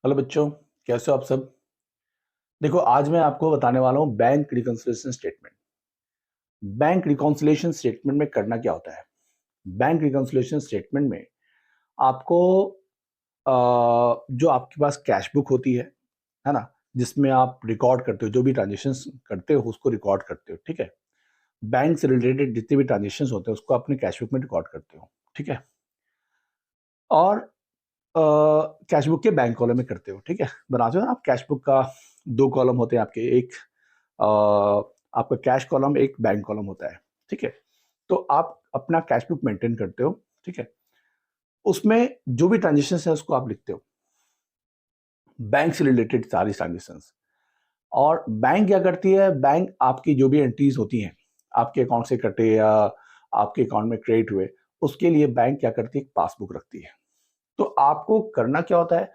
Hello बच्चों, कैसे हो आप सब। देखो, आज मैं आपको बताने वाला हूँ bank reconciliation statement. Bank reconciliation statement में करना क्या होता है। बैंक रिकंसिलिएशन स्टेटमेंट में आपको जो आपके पास कैश बुक होती है ना, जिसमें आप रिकॉर्ड करते हो, जो भी ट्रांजेक्शन्स करते हो उसको रिकॉर्ड करते हो, ठीक है। बैंक से रिलेटेड जितने भी ट्रांजेक्शन्स होते हैं उसको अपने कैश बुक में रिकॉर्ड करते हो, ठीक है। और कैश बुक के बैंक कॉलम में करते हो, ठीक है। बनाते हो ना आप कैश बुक का। दो कॉलम होते हैं आपके, एक अ, आपका कैश कॉलम, एक बैंक कॉलम होता है, ठीक है। तो आप अपना कैश बुक मेंटेन करते हो, ठीक है। उसमें जो भी ट्रांजेक्शन है उसको आप लिखते हो, बैंक से रिलेटेड सारी ट्रांजेक्शन। और बैंक क्या करती है, बैंक आपकी जो भी एंट्रीज होती हैं, आपके अकाउंट से कटे या आपके अकाउंट में क्रेडिट हुए, उसके लिए बैंक क्या करती है, पासबुक रखती है। तो आपको करना क्या होता है,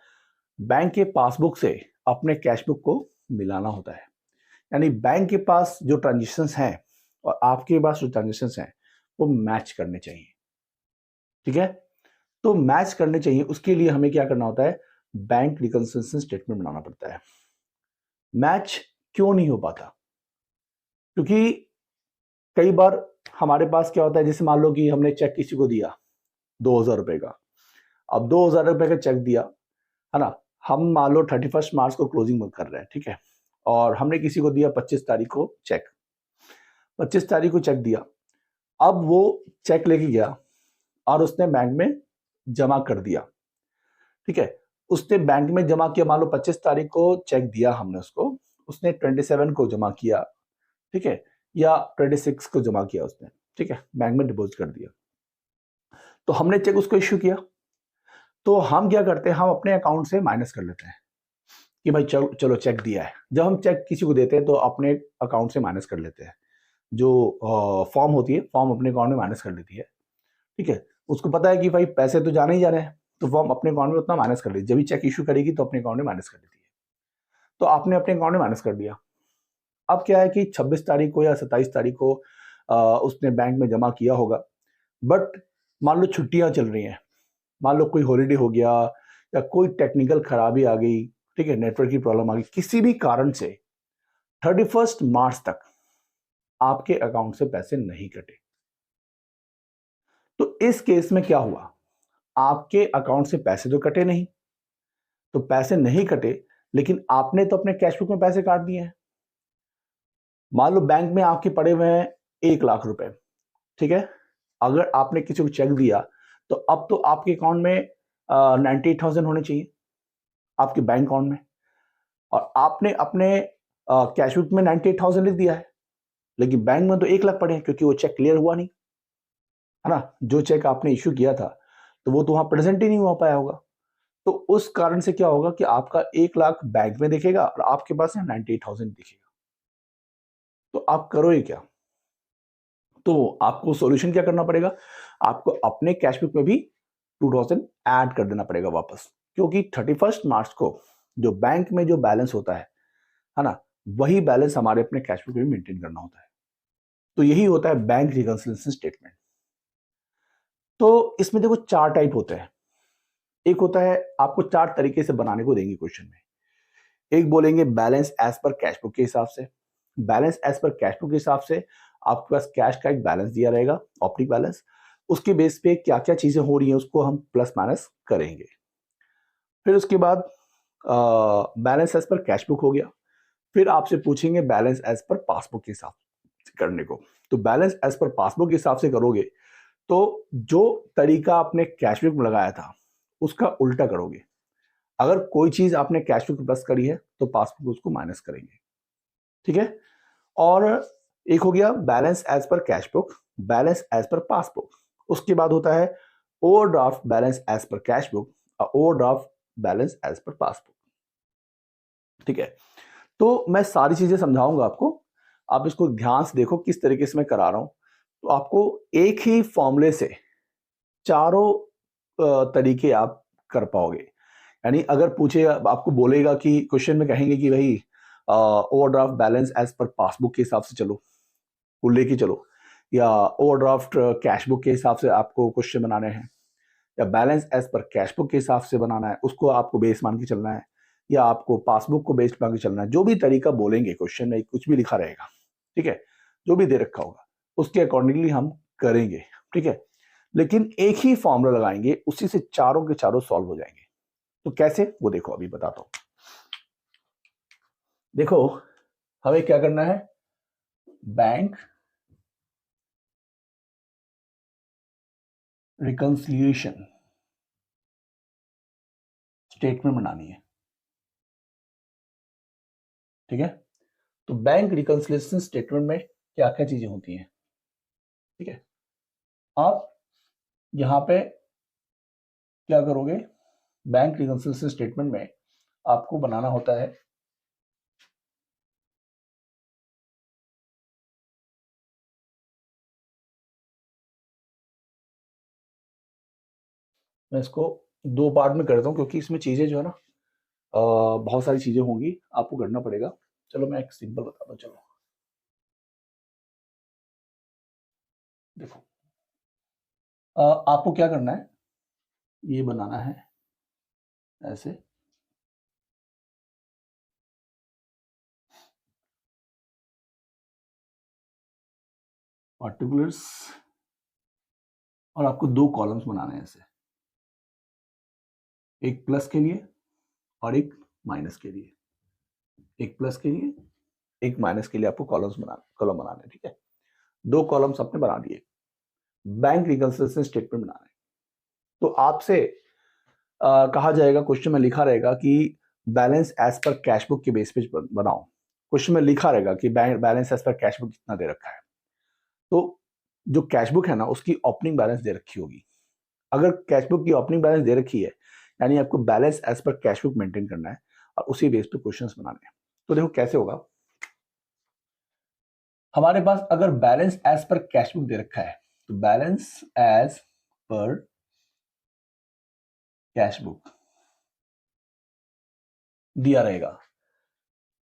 बैंक के पासबुक से अपने कैश बुक को मिलाना होता है। यानी बैंक के पास जो ट्रांजेक्शन्स हैं और आपके पास जो ट्रांजेक्शन्स हैं वो मैच करने चाहिए, ठीक है। तो मैच करने चाहिए, उसके लिए हमें क्या करना होता है, बैंक रिकंसिलिएशन स्टेटमेंट बनाना पड़ता है। मैच क्यों नहीं हो पाता, क्योंकि कई बार हमारे पास क्या होता है, जैसे मान लो कि हमने चेक किसी को दिया 2,000 रुपए का। अब 2,000 रुपए का चेक दिया, है ना। हम मान लो 31 मार्च को क्लोजिंग कर रहे हैं, ठीक है। और हमने किसी को दिया 25 तारीख को चेक, 25 तारीख को चेक दिया। अब वो चेक लेके गया और उसने बैंक में जमा कर दिया, ठीक है। उसने बैंक में जमा किया, मान लो 25 तारीख को चेक दिया हमने उसको, उसने 27 को जमा किया, ठीक है, या 26 को जमा किया उसने, ठीक है, बैंक में डिपॉजिट कर दिया। तो हमने चेक उसको इश्यू किया, तो हम क्या करते हैं, हम अपने अकाउंट से माइनस कर लेते हैं कि भाई चलो चलो चेक दिया है। जब हम चेक किसी को देते हैं तो अपने अकाउंट से माइनस कर लेते हैं, जो फॉर्म होती है, फॉर्म अपने अकाउंट में माइनस कर लेती है, ठीक है। उसको पता है कि भाई पैसे तो जाने ही जाने हैं, तो फॉर्म अपने अकाउंट में उतना माइनस कर लेती है। जब भी चेक इशू करेगी तो अपने अकाउंट में माइनस कर लेती है। तो आपने अपने अकाउंट में माइनस कर दिया। अब क्या है कि 26 तारीख को या 27 तारीख को उसने बैंक में जमा किया होगा, बट मान लो छुट्टियां चल रही हैं, मान लो कोई हॉलीडे हो गया या कोई टेक्निकल खराबी आ गई, ठीक है, नेटवर्क की प्रॉब्लम आ गई, किसी भी कारण से 31 मार्च तक आपके अकाउंट से पैसे नहीं कटे। तो इस केस में क्या हुआ, आपके अकाउंट से पैसे तो कटे नहीं, तो पैसे नहीं कटे, लेकिन आपने तो अपने कैश बुक में पैसे काट दिए हैं। मान लो बैंक में आपके पड़े हुए हैं 1 लाख रुपए, ठीक है। अगर आपने किसी को चेक दिया तो अब तो आपके अकाउंट में 98,000 होने चाहिए, आपके बैंक अकाउंट में। और आपने अपने कैश बुक में 98,000 लिख दिया है, लेकिन बैंक में तो 1 लाख पड़े हैं, क्योंकि वो चेक क्लियर हुआ नहीं, है ना। जो चेक आपने इश्यू किया था तो वो तो वहां प्रेजेंट ही नहीं हो पाया होगा। तो उस कारण से क्या होगा कि आपका 1 लाख बैंक में दिखेगा और आपके पास 98,000 दिखेगा। तो आप करोगे क्या, तो आपको सॉल्यूशन क्या करना पड़ेगा, आपको अपने कैश बुक में भी 2,000 ऐड कर देना पड़ेगा वापस, क्योंकि 31 मार्च को जो बैंक में जो बैलेंस होता है ना, वही बैलेंस हमारे अपने कैश बुक में भी मेंटेन करना होता है। तो यही होता है बैंक रिकंसिलिएशन स्टेटमेंट। तो इसमें देखो 4 टाइप होते हैं। एक होता है, आपको 4 तरीके से बनाने को देंगे क्वेश्चन में। एक बोलेंगे balance as per cash book के हिसाब से। Balance as per cash book के हिसाब से आपके पास कैश का एक बैलेंस दिया रहेगा, ऑपरेटिंग बैलेंस। उसके बेस पे क्या क्या चीजें हो रही हैं उसको हम प्लस माइनस करेंगे। फिर उसके बाद balance as per cash book हो गया। फिर आपसे पूछेंगे बैलेंस एज पर पासबुक के हिसाब से करने को। तो बैलेंस एज पर पासबुक के हिसाब से करोगे तो जो तरीका आपने कैश बुक में लगाया था उसका उल्टा करोगे। अगर कोई चीज आपने कैश बुक प्लस करी है तो पासबुक उसको माइनस करेंगे, ठीक है। और एक हो गया balance as per cash book, balance as per passbook. उसके बाद होता है overdraft balance as per cash book और overdraft balance as per passbook, ठीक है। तो मैं सारी चीजें समझाऊंगा आपको, आप इसको ध्यान से देखो किस तरीके से मैं करा रहा हूं। तो आपको एक ही फॉर्मूले से चारों तरीके आप कर पाओगे। यानी अगर पूछेगा, आपको बोलेगा कि क्वेश्चन में कहेंगे कि भाई overdraft balance as per passbook के हिसाब से चलो, वो लेके चलो, या ओवरड्राफ्ट कैश बुक के हिसाब से आपको क्वेश्चन बनाने हैं, या balance as per cash book के हिसाब से बनाना है, उसको आपको बेस मान के चलना है, या आपको पासबुक को बेस्ड मांगे चलना है, जो भी तरीका बोलेंगे क्वेश्चन में कुछ भी लिखा रहेगा, ठीक है, जो भी दे रखा होगा उसके अकॉर्डिंगली हम करेंगे, ठीक है। लेकिन एक ही फॉर्मूला लगाएंगे, उसी से चारों के चारों सॉल्व हो जाएंगे। तो कैसे, वो देखो अभी बताता हूं। देखो हमें क्या करना है, बैंक रिकंसिलिएशन स्टेटमेंट बनानी है, ठीक है। तो बैंक रिकंसिलिएशन स्टेटमेंट में क्या क्या चीजें होती हैं, ठीक है। आप यहां पे क्या करोगे, बैंक रिकंसिलिएशन स्टेटमेंट में आपको बनाना होता है मैं इसको दो पार्ट में करता हूं क्योंकि इसमें चीजें जो है ना बहुत सारी चीजें होंगी, आपको करना पड़ेगा। चलो मैं एक सिंपल बताता हूँ। चलो देखो आपको क्या करना है, ये बनाना है ऐसे, पार्टिकुलर्स, और आपको दो कॉलम्स बनाने हैं ऐसे, एक प्लस के लिए और एक माइनस के लिए, एक प्लस के लिए एक माइनस के लिए आपको कॉलम बनाने हैं, ठीक है। दो कॉलम्स आपने बना दिए, बैंक रिकंसिलिएशन स्टेटमेंट बनाना है। तो आपसे कहा जाएगा, क्वेश्चन में लिखा रहेगा कि balance as per cash book के बेस पे बनाओ। क्वेश्चन में लिखा रहेगा कि balance as per cash book कितना दे रखा है। तो जो कैश बुक है ना, उसकी ओपनिंग बैलेंस दे रखी होगी। अगर कैश बुक की ओपनिंग बैलेंस दे रखी है, यानी आपको balance as per cash book maintain करना है और उसी बेस पे क्वेश्चंस बनाने हैं। तो देखो कैसे होगा, हमारे पास अगर balance as per cash book दे रखा है तो balance as per cash book दिया रहेगा।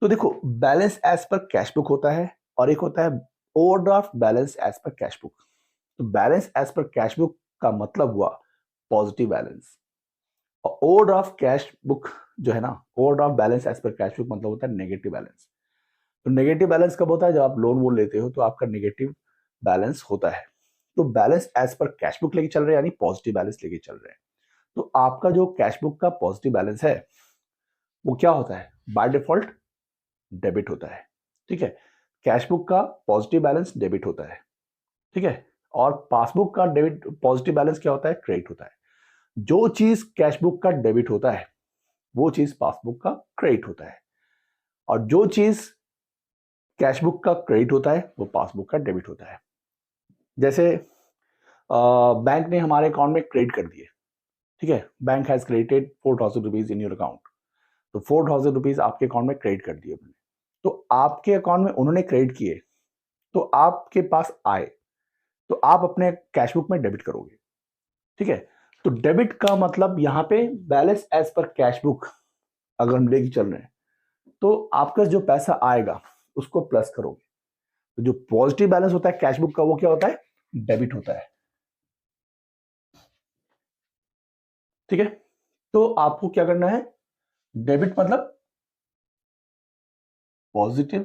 तो देखो balance as per cash book होता है और एक होता है overdraft balance as per cash book. तो balance as per cash book का मतलब हुआ पॉजिटिव बैलेंस, और ओवरड्राफ्ट कैश बुक जो है ना, overdraft balance as per cash book मतलब होता है नेगेटिव बैलेंस। तो नेगेटिव बैलेंस कब होता है, जब आप लोन वोन लेते हो तो आपका नेगेटिव बैलेंस होता है। तो balance as per cash book लेके चल रहे हैं, यानी पॉजिटिव बैलेंस लेके चल रहे हैं। तो आपका जो कैश बुक का पॉजिटिव बैलेंस है वो क्या होता है, बाय डिफॉल्ट डेबिट होता है, ठीक है। कैश बुक का पॉजिटिव बैलेंस डेबिट होता है, ठीक है। और पासबुक का डेबिट पॉजिटिव बैलेंस क्या होता है, क्रेडिट होता है। जो चीज कैश बुक का डेबिट होता है वो चीज पासबुक का क्रेडिट होता है, और जो चीज कैश बुक का क्रेडिट होता है वो पासबुक का डेबिट होता है। जैसे बैंक ने हमारे अकाउंट में क्रेडिट कर दिए, ठीक है, bank has credited 4,000 rupees in your account. तो 4,000 रुपीज आपके अकाउंट में क्रेडिट कर दिए उन्होंने। तो आपके अकाउंट में उन्होंने क्रेडिट किए, तो आपके पास आए तो आप अपने कैश बुक में डेबिट करोगे, ठीक है। तो डेबिट का मतलब यहाँ पे balance as per cash book अगर हम लेके चल रहे हैं तो आपका जो पैसा आएगा उसको प्लस करोगे। तो जो पॉजिटिव बैलेंस होता है कैश बुक का वो क्या होता है, डेबिट होता है, ठीक है। तो आपको क्या करना है, डेबिट मतलब पॉजिटिव,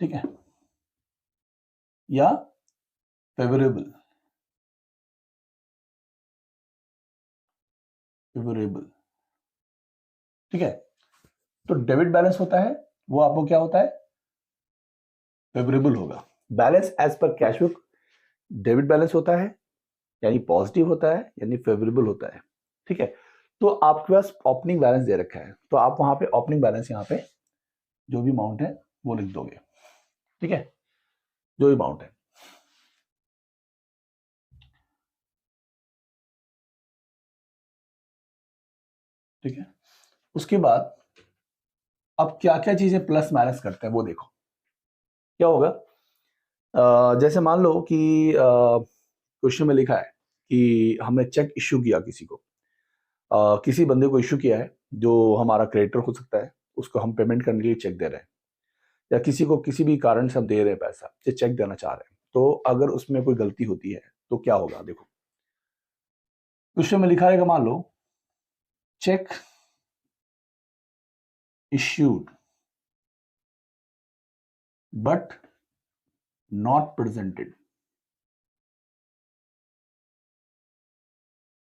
ठीक है, या फेवरेबल, फेवरेबल, ठीक है। तो डेबिट बैलेंस होता है वो आपको क्या होता है, फेवरेबल होगा। Balance as per cash book debit balance होता है, यानी पॉजिटिव होता है, यानी फेवरेबल होता है, ठीक है। तो आपके पास ओपनिंग बैलेंस दे रखा है, तो आप वहां पे ओपनिंग बैलेंस यहाँ पे जो भी अमाउंट है वो लिख दोगे, ठीक है, जो भी अमाउंट है। ठीक है, उसके बाद अब क्या क्या चीजें प्लस माइनस करते हैं वो देखो। क्या होगा, जैसे मान लो कि क्वेश्चन में लिखा है कि हमने चेक इश्यू किया किसी को, किसी बंदे को इश्यू किया है जो हमारा क्रेडिटर हो सकता है, उसको हम पेमेंट करने के लिए चेक दे रहे हैं, या किसी को किसी भी कारण से हम दे रहे हैं पैसा, चेक देना चाह रहे हैं। तो अगर उसमें कोई गलती होती है तो क्या होगा, देखो क्वेश्चन में लिखा रहेगा, मान लो cheque issued but not presented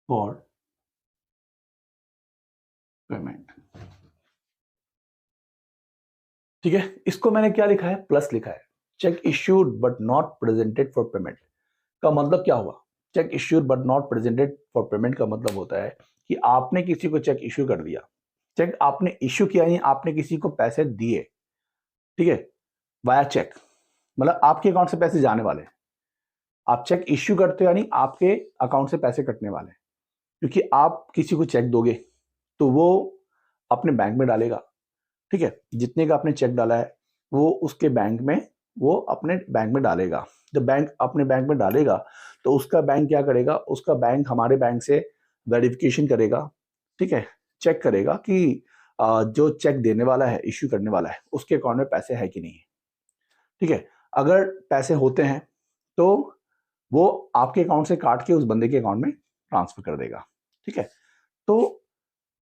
for payment. ठीक है, इसको मैंने क्या लिखा है, प्लस लिखा है। Check issued but not presented for payment का मतलब क्या हुआ? Check issued but not presented for payment का मतलब होता है कि आपने किसी को चेक इश्यू कर दिया, चेक आपने इश्यू किया, यानी आपने किसी को पैसे दिए, ठीक है, वाया चेक, मतलब आपके अकाउंट से पैसे जाने वाले हैं। आप चेक इश्यू करते हो यानी आपके अकाउंट से पैसे कटने वाले हैं, क्योंकि आप किसी को चेक दोगे तो वो अपने बैंक में डालेगा, ठीक है, जितने का आपने चेक डाला है वो उसके बैंक में, वो अपने बैंक में डालेगा। जब बैंक अपने बैंक में डालेगा तो उसका बैंक क्या करेगा, उसका बैंक हमारे बैंक से वेरिफिकेशन करेगा, ठीक है, चेक करेगा कि जो चेक देने वाला है, इश्यू करने वाला है, उसके अकाउंट में पैसे है कि नहीं है, ठीक है। अगर पैसे होते हैं तो वो आपके अकाउंट से काट के उस बंदे के अकाउंट में ट्रांसफर कर देगा, ठीक है। तो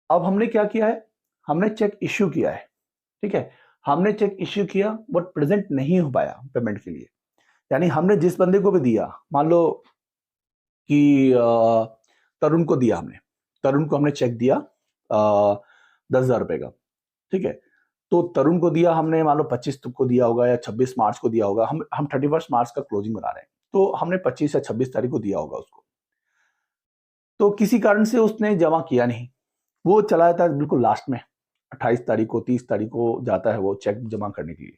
अब हमने क्या किया है, हमने चेक इश्यू किया है, ठीक है, हमने चेक इश्यू किया बट प्रेजेंट नहीं हो पाया पेमेंट के लिए, यानी हमने जिस बंदे को भी दिया, मान लो कि तरुण को दिया, तरुण को हमने चेक दिया 10,000 रुपए का, ठीक है, तो तरुण को दिया हमने, मान लो 25 को दिया होगा या 26 मार्च को दिया होगा, हम 31 मार्च का क्लोजिंग बना रहे हैं, तो हमने 25 या 26 तारीख को दिया होगा उसको, तो किसी कारण से उसने जमा किया नहीं, वो चला जाता है बिल्कुल लास्ट में, 28 तारीख को, 30 तारीख को जाता है वो चेक जमा करने के लिए,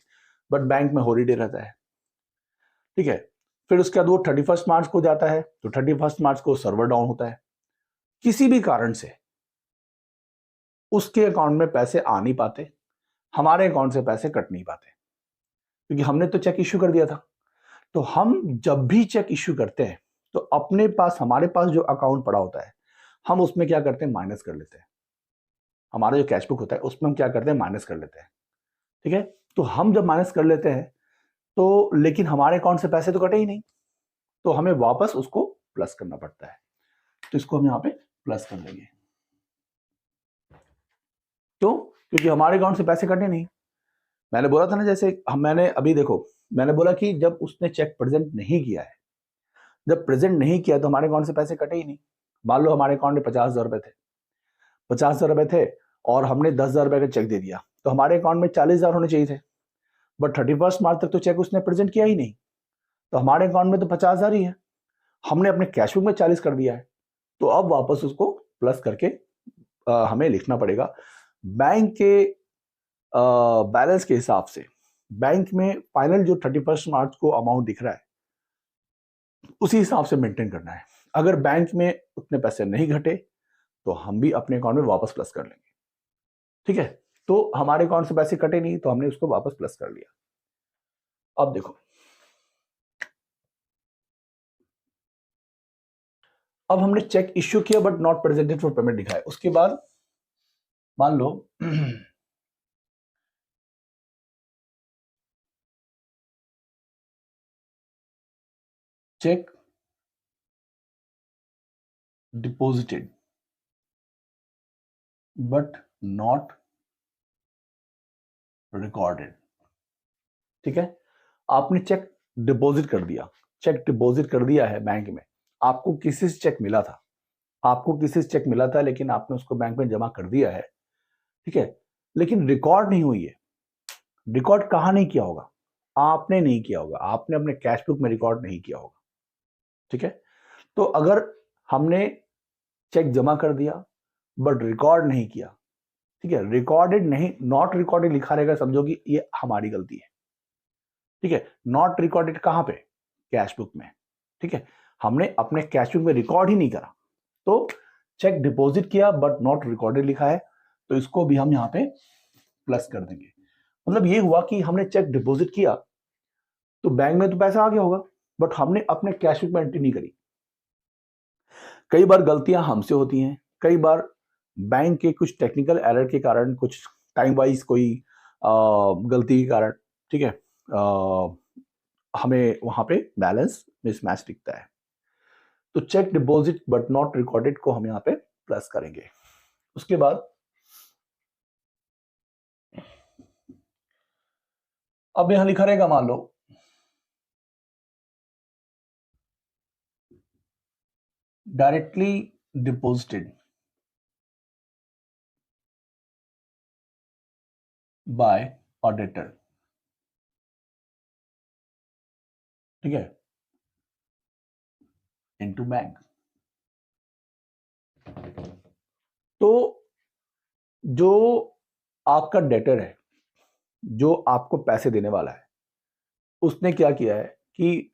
बट बैंक में हॉलीडे रहता है, ठीक है। फिर उसके बाद वो 31 मार्च को जाता है, तो 31 मार्च को सर्वर डाउन होता है, किसी भी कारण से उसके अकाउंट में पैसे आ नहीं पाते, हमारे अकाउंट से पैसे कट नहीं पाते, क्योंकि हमने तो चेक इश्यू कर दिया था। तो हम जब भी चेक इश्यू करते हैं तो अपने पास, हमारे पास जो अकाउंट पड़ा होता है, हम उसमें क्या करते हैं, माइनस कर लेते हैं, हमारा जो कैश बुक होता है उसमें हम क्या करते हैं, माइनस कर लेते हैं, ठीक है। तो हम जब माइनस कर लेते हैं तो लेकिन हमारे अकाउंट से पैसे तो कटे ही नहीं, तो हमें वापस उसको प्लस करना पड़ता है, तो इसको हम यहाँ पे प्लस कर देंगे, क्यों? क्योंकि हमारे अकाउंट से पैसे कटे नहीं। मैंने बोला था ना, जैसे मैंने अभी देखो, मैंने बोला कि जब उसने चेक प्रेजेंट नहीं किया है, जब प्रेजेंट नहीं किया तो हमारे अकाउंट से पैसे कटे ही नहीं। मान लो हमारे अकाउंट में 50,000 रुपए थे, 50,000 रुपए थे और हमने 10,000 रुपए का चेक दे दिया, तो हमारे अकाउंट में 40,000 होने चाहिए थे, बट 31 मार्च तक तो चेक उसने प्रेजेंट किया ही नहीं, तो हमारे अकाउंट में तो 50,000 ही है, हमने अपने कैश बुक में 40 कर दिया है, तो अब वापस उसको प्लस करके हमें लिखना पड़ेगा बैंक के बैलेंस के हिसाब से। बैंक में फाइनल जो 31 मार्च को अमाउंट दिख रहा है उसी हिसाब से मेंटेन करना है। अगर बैंक में उतने पैसे नहीं घटे तो हम भी अपने अकाउंट में वापस प्लस कर लेंगे, ठीक है। तो हमारे अकाउंट से पैसे कटे नहीं तो हमने उसको वापस प्लस कर लिया। अब देखो, अब हमने चेक इश्यू किया but not presented for payment लिखा है, उसके बाद मान लो cheque deposited but not recorded, ठीक है। आपने चेक डिपॉजिट कर दिया, चेक डिपॉजिट कर दिया है बैंक में, आपको किसी से चेक मिला था, आपको किसी से चेक मिला था लेकिन आपने उसको बैंक में जमा कर दिया है, ठीक है, लेकिन रिकॉर्ड नहीं हुई है। रिकॉर्ड कहाँ नहीं किया होगा, आपने नहीं किया होगा, आपने अपने कैश बुक में रिकॉर्ड नहीं किया होगा, ठीक है। तो अगर हमने चेक जमा कर दिया बट रिकॉर्ड नहीं किया, ठीक है, रिकॉर्डेड नहीं, नॉट रिकॉर्डेड लिखा रहेगा, समझो कि ये हमारी गलती है, ठीक है। नॉट रिकॉर्डेड कहां पे, कैश बुक में, ठीक है, हमने अपने कैश बुक में रिकॉर्ड ही नहीं करा, तो चेक डिपॉजिट किया बट नॉट रिकॉर्डेड लिखा है, तो इसको भी हम यहाँ पे प्लस कर देंगे। मतलब ये हुआ कि हमने चेक डिपॉजिट किया तो बैंक में तो पैसा आ गया होगा बट हमने अपने कैश बुक में एंट्री नहीं करी। कई बार गलतियां हमसे होती हैं, कई बार बैंक के कुछ टेक्निकल एरर के कारण, कुछ टाइम वाइज कोई गलती के कारण, ठीक है, हमें वहां पे बैलेंस मिसमैच दिखता है, तो check deposit but not recorded को हम यहाँ पे प्लस करेंगे। उसके बाद अब यहां लिखा रहेगा, मान लो डायरेक्टली डिपॉजिटेड बाय ऑडिटर, ठीक है, इनटू बैंक। तो जो आपका डेटर है, जो आपको पैसे देने वाला है, उसने क्या किया है कि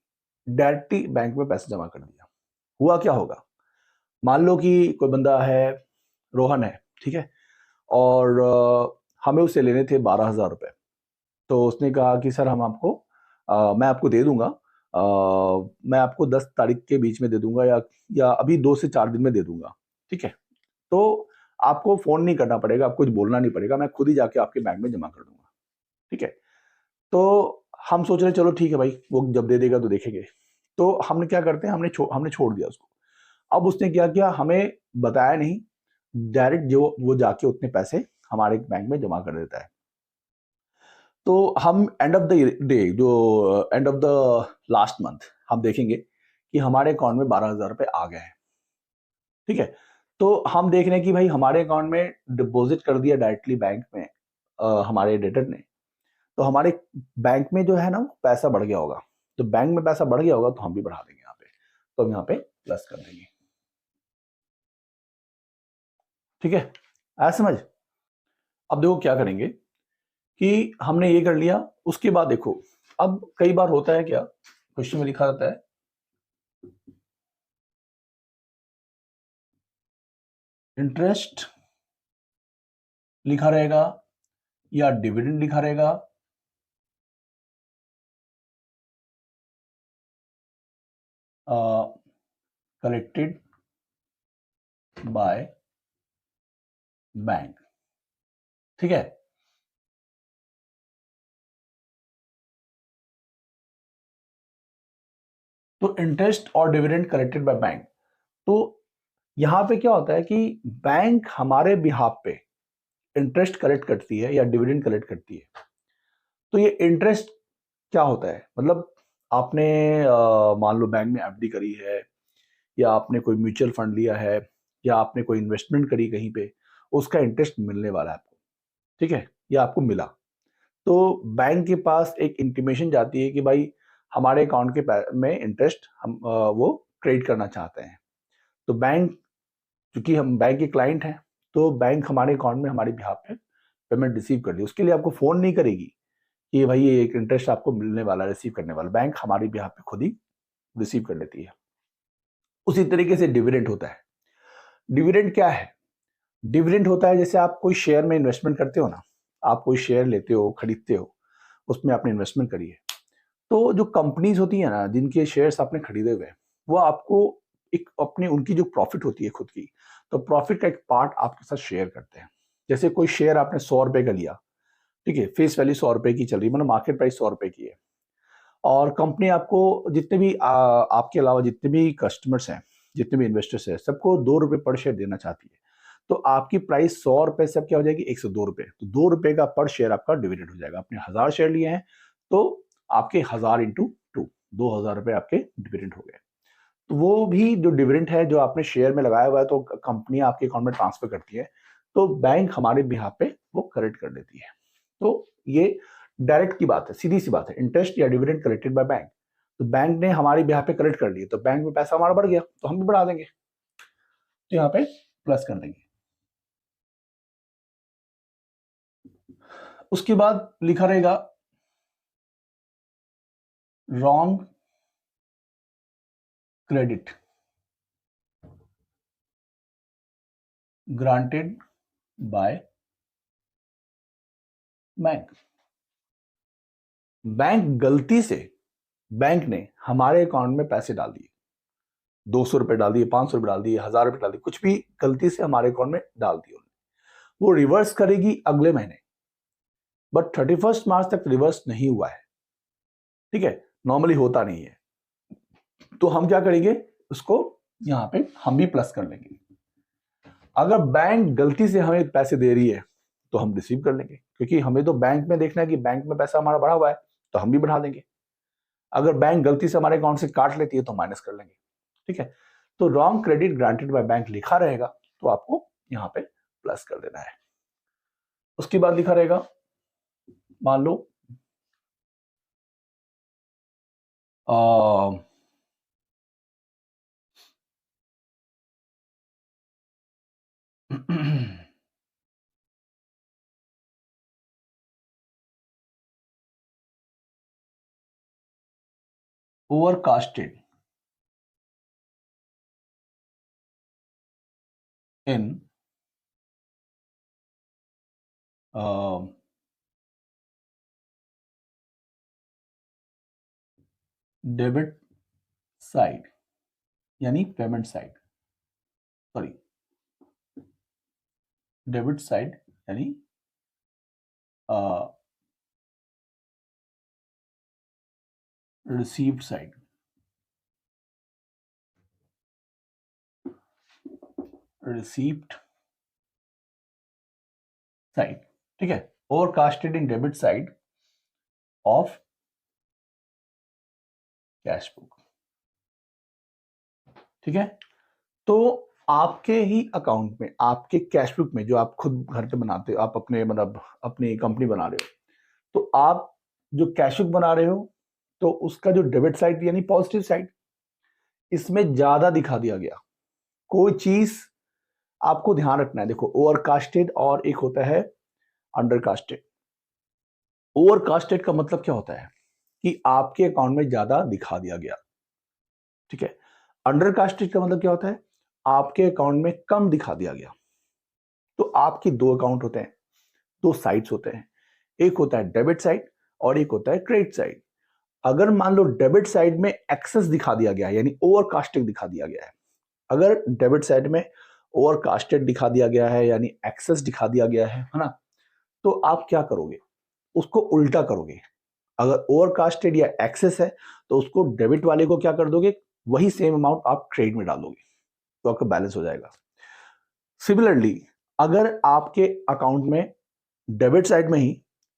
डायरेक्टली बैंक में पैसे जमा कर दिया। हुआ क्या होगा, मान लो कि कोई बंदा है, रोहन है, ठीक है, और हमें उससे लेने थे 12,000 रुपए। तो उसने कहा कि सर हम आपको मैं आपको दे दूंगा, मैं आपको 10 तारीख के बीच में दे दूंगा, या अभी 2 से 4 दिन में दे दूंगा, ठीक है। तो आपको फोन नहीं करना पड़ेगा, आपको कुछ बोलना नहीं पड़ेगा, मैं खुद ही जाके आपके बैंक में जमा कर दूंगा, ठीक है। तो हम सोच रहे चलो ठीक है भाई, वो जब दे देगा तो देखेंगे। तो हमने क्या करते हैं, हमने छोड़ दिया उसको। अब उसने क्या किया, हमें बताया नहीं, डायरेक्ट जो वो जाके उतने पैसे हमारे बैंक में जमा कर देता है। तो हम एंड ऑफ द डे, जो end of the last month, हम देखेंगे कि हमारे अकाउंट में 12,000 रुपए आ गए हैं, ठीक है। तो हम देख रहे हैं कि भाई हमारे अकाउंट में डिपॉजिट कर दिया डायरेक्टली बैंक में हमारे डेटर ने। तो हमारे बैंक में जो है ना, वो पैसा बढ़ गया होगा। तो बैंक में पैसा बढ़ गया होगा तो हम भी बढ़ा देंगे यहाँ पे। तो हम यहाँ पे प्लस कर देंगे, ठीक है। आया समझ। अब देखो क्या करेंगे कि हमने ये कर लिया। उसके बाद देखो, अब कई बार होता है क्या, क्वेश्चन में लिखा रहता है इंटरेस्ट लिखा रहेगा या डिविडेंड लिखा रहेगा, कलेक्टेड बाय बैंक, ठीक है। तो इंटरेस्ट और डिविडेंड कलेक्टेड बाय बैंक। तो यहां पे क्या होता है कि बैंक हमारे बिहाफ पे इंटरेस्ट कलेक्ट करती है या डिविडेंड कलेक्ट करती है। तो ये इंटरेस्ट क्या होता है, मतलब आपने मान लो बैंक में एफडी करी है, या आपने कोई म्यूचुअल फंड लिया है, या आपने कोई इन्वेस्टमेंट करी कहीं पे, उसका इंटरेस्ट मिलने वाला है आपको, ठीक है, या आपको मिला। तो बैंक के पास एक इंटीमेशन जाती है कि भाई हमारे अकाउंट के में इंटरेस्ट हम वो क्रेडिट करना चाहते हैं। तो बैंक, क्योंकि हम बैंक के क्लाइंट हैं, तो बैंक हमारे अकाउंट में हमारी बिहाफ पे पेमेंट रिसीव कर ली। उसके लिए आपको फोन नहीं करेगी कि भाई ये एक इंटरेस्ट आपको मिलने वाला, रिसीव करने वाला, बैंक हमारी बिहाफ पे खुद ही रिसीव कर लेती है। उसी तरीके से डिविडेंड होता है। डिविडेंड क्या है, डिविडेंड होता है जैसे आप कोई शेयर में इन्वेस्टमेंट करते हो ना, आप कोई शेयर लेते हो, खरीदते हो, उसमें आपने इन्वेस्टमेंट करी है। तो जो कंपनीज होती है ना, जिनके शेयर्स आपने खरीदे हुए, वो आपको एक अपनी उनकी जो प्रॉफिट होती है खुद की, तो प्रॉफिट का एक पार्ट आपके साथ शेयर करते हैं। जैसे कोई शेयर आपने 100 रुपए का लिया, ठीक है, फेस वैल्यू 100 रुपए की चल रही है, मतलब मार्केट प्राइस 100 रुपए की है, और कंपनी आपको जितने भी आपके अलावा जितने भी कस्टमर्स हैं, जितने भी इन्वेस्टर्स हैं, सबको 2 रुपए पर शेयर देना चाहती है। तो आपकी प्राइस 100 रुपए से अब क्या हो जाएगी, 102 रुपए। तो 2 रुपए का पर शेयर आपका डिविडेंड हो जाएगा। आपने 1000 शेयर लिए हैं, तो आपके 1000 × 2, 2000 रुपए आपके डिविडेंड हो गए। तो वो भी जो डिविडेंड है, जो आपने शेयर में लगाया हुआ है, तो कंपनी आपके अकाउंट में ट्रांसफर करती है, तो बैंक हमारे बिहाफ पे वो करेक्ट कर देती है। तो ये डायरेक्ट की बात है, सीधी सी बात है, इंटरेस्ट या डिविडेंड कलेक्टेड बाय बैंक। तो बैंक ने हमारी बिहाफ पे कलेक्ट कर लिए, तो बैंक में पैसा हमारा बढ़ गया, तो हम भी बढ़ा देंगे, तो यहाँ पे प्लस कर देंगे। उसके बाद लिखा रहेगा wrong credit granted by bank. Bank ने हमारे अकाउंट में पैसे डाल दिए, 200 रुपए डाल दिए, 500 रुपए डाल दिए, 1000 रुपए डाल दिए, कुछ भी गलती से हमारे अकाउंट में डाल दिए उन्होंने। वो रिवर्स करेगी अगले महीने, बट 31 मार्च तक रिवर्स नहीं हुआ है, ठीक है, नॉर्मली होता नहीं है। तो हम क्या करेंगे, उसको यहां पे हम भी प्लस कर लेंगे। अगर बैंक गलती से हमें पैसे दे रही है, तो हम रिसीव कर लेंगे, क्योंकि हमें तो बैंक में देखना है कि बैंक में पैसा हमारा बढ़ा हुआ है, तो हम भी बढ़ा देंगे। अगर बैंक गलती से हमारे अकाउंट से काट लेती है तो माइनस कर लेंगे, ठीक है। तो wrong credit granted by bank लिखा रहेगा तो आपको यहाँ पे प्लस कर देना है। उसके बाद लिखा रहेगा, मान लो ओवरकास्टेड इन डेबिट साइड यानी payment side, sorry debit side यानी रिसीव्ड साइड, रिसीव्ड साइड, ठीक है। Overcasted in debit side of cash book, ठीक है। तो आपके ही अकाउंट में, आपके कैश बुक में, जो आप खुद घर पे बनाते हो, आप अपने मतलब अपनी कंपनी बना रहे हो, तो आप जो कैश बुक बना रहे हो तो उसका जो डेबिट साइड यानी पॉजिटिव साइड, इसमें ज्यादा दिखा दिया गया। कोई चीज आपको ध्यान रखना है, देखो ओवरकास्टेड और एक होता है अंडरकास्टेड। ओवरकास्टेड का मतलब क्या होता है कि आपके अकाउंट में ज्यादा दिखा दिया गया, ठीक है। अंडरकास्टेड का मतलब क्या होता है, आपके अकाउंट में कम दिखा दिया गया। तो आपकी दो अकाउंट होते हैं, दो साइड्स होते हैं, एक होता है डेबिट साइड और एक होता है क्रेडिट साइड। अगर मान लो डेबिट साइड में एक्सेस दिखा दिया गया है यानी ओवरकास्टेड दिखा दिया गया है, अगर डेबिट साइड में ओवरकास्टेड दिखा दिया गया है यानी एक्सेस दिखा दिया गया है ना, तो आप क्या करोगे, उसको उल्टा करोगे। अगर ओवरकास्टेड या एक्सेस है तो उसको डेबिट वाले को क्या कर दोगे, वही सेम अमाउंट आप क्रेडिट में डाल दोगे तो आपका बैलेंस हो जाएगा। सिमिलरली अगर आपके अकाउंट में डेबिट साइड में ही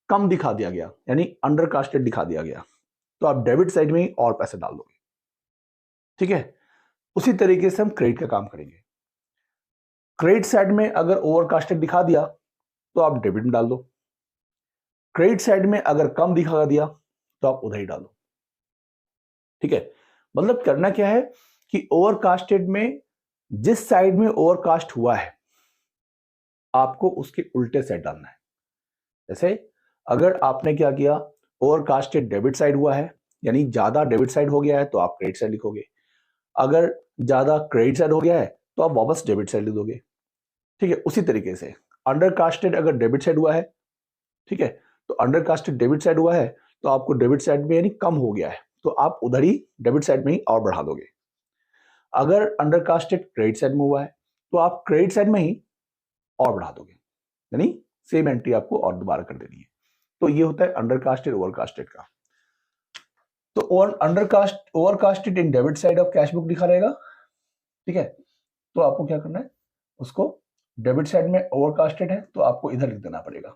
कम दिखा दिया गया यानी अंडरकास्टेड दिखा दिया गया, तो आप डेबिट साइड में ही और पैसे डाल दोगे, ठीक है। उसी तरीके से हम क्रेडिट का काम करेंगे। क्रेडिट साइड में अगर ओवरकास्टेड दिखा दिया तो आप डेबिट में डाल दो, क्रेडिट साइड में अगर कम दिखा दिया तो आप उधर ही डालो, ठीक है। मतलब करना क्या है कि ओवरकास्टेड में जिस साइड में ओवरकास्ट हुआ है आपको उसके उल्टे साइड डालना है। जैसे अगर आपने क्या किया, ओवरकास्टेड डेबिट साइड हुआ है यानी ज्यादा डेबिट साइड हो गया है तो आप क्रेडिट साइड लिखोगे, अगर ज्यादा क्रेडिट साइड हो गया है तो आप वापस डेबिट साइड लिख दोगे, ठीक है। उसी तरीके से अंडरकास्टेड अगर डेबिट साइड हुआ है, ठीक है, तो अंडरकास्टेड डेबिट साइड हुआ है तो आपको डेबिट साइड में यानी कम हो गया है तो आप उधर ही डेबिट साइड में ही और बढ़ा दोगे। अगर अंडरकास्टेड क्रेडिट साइड में हुआ है तो आप क्रेडिट साइड में ही और बढ़ा दोगे, यानी सेम एंट्री आपको और दोबारा कर देनी है। तो ये होता है अंडरकास्टेड ओवरकास्टेड का। तो overcasted in debit side of cash book लिखा रहेगा, ठीक है। तो आपको क्या करना है, उसको डेबिट साइड में ओवरकास्टेड है तो आपको इधर लिख देना पड़ेगा,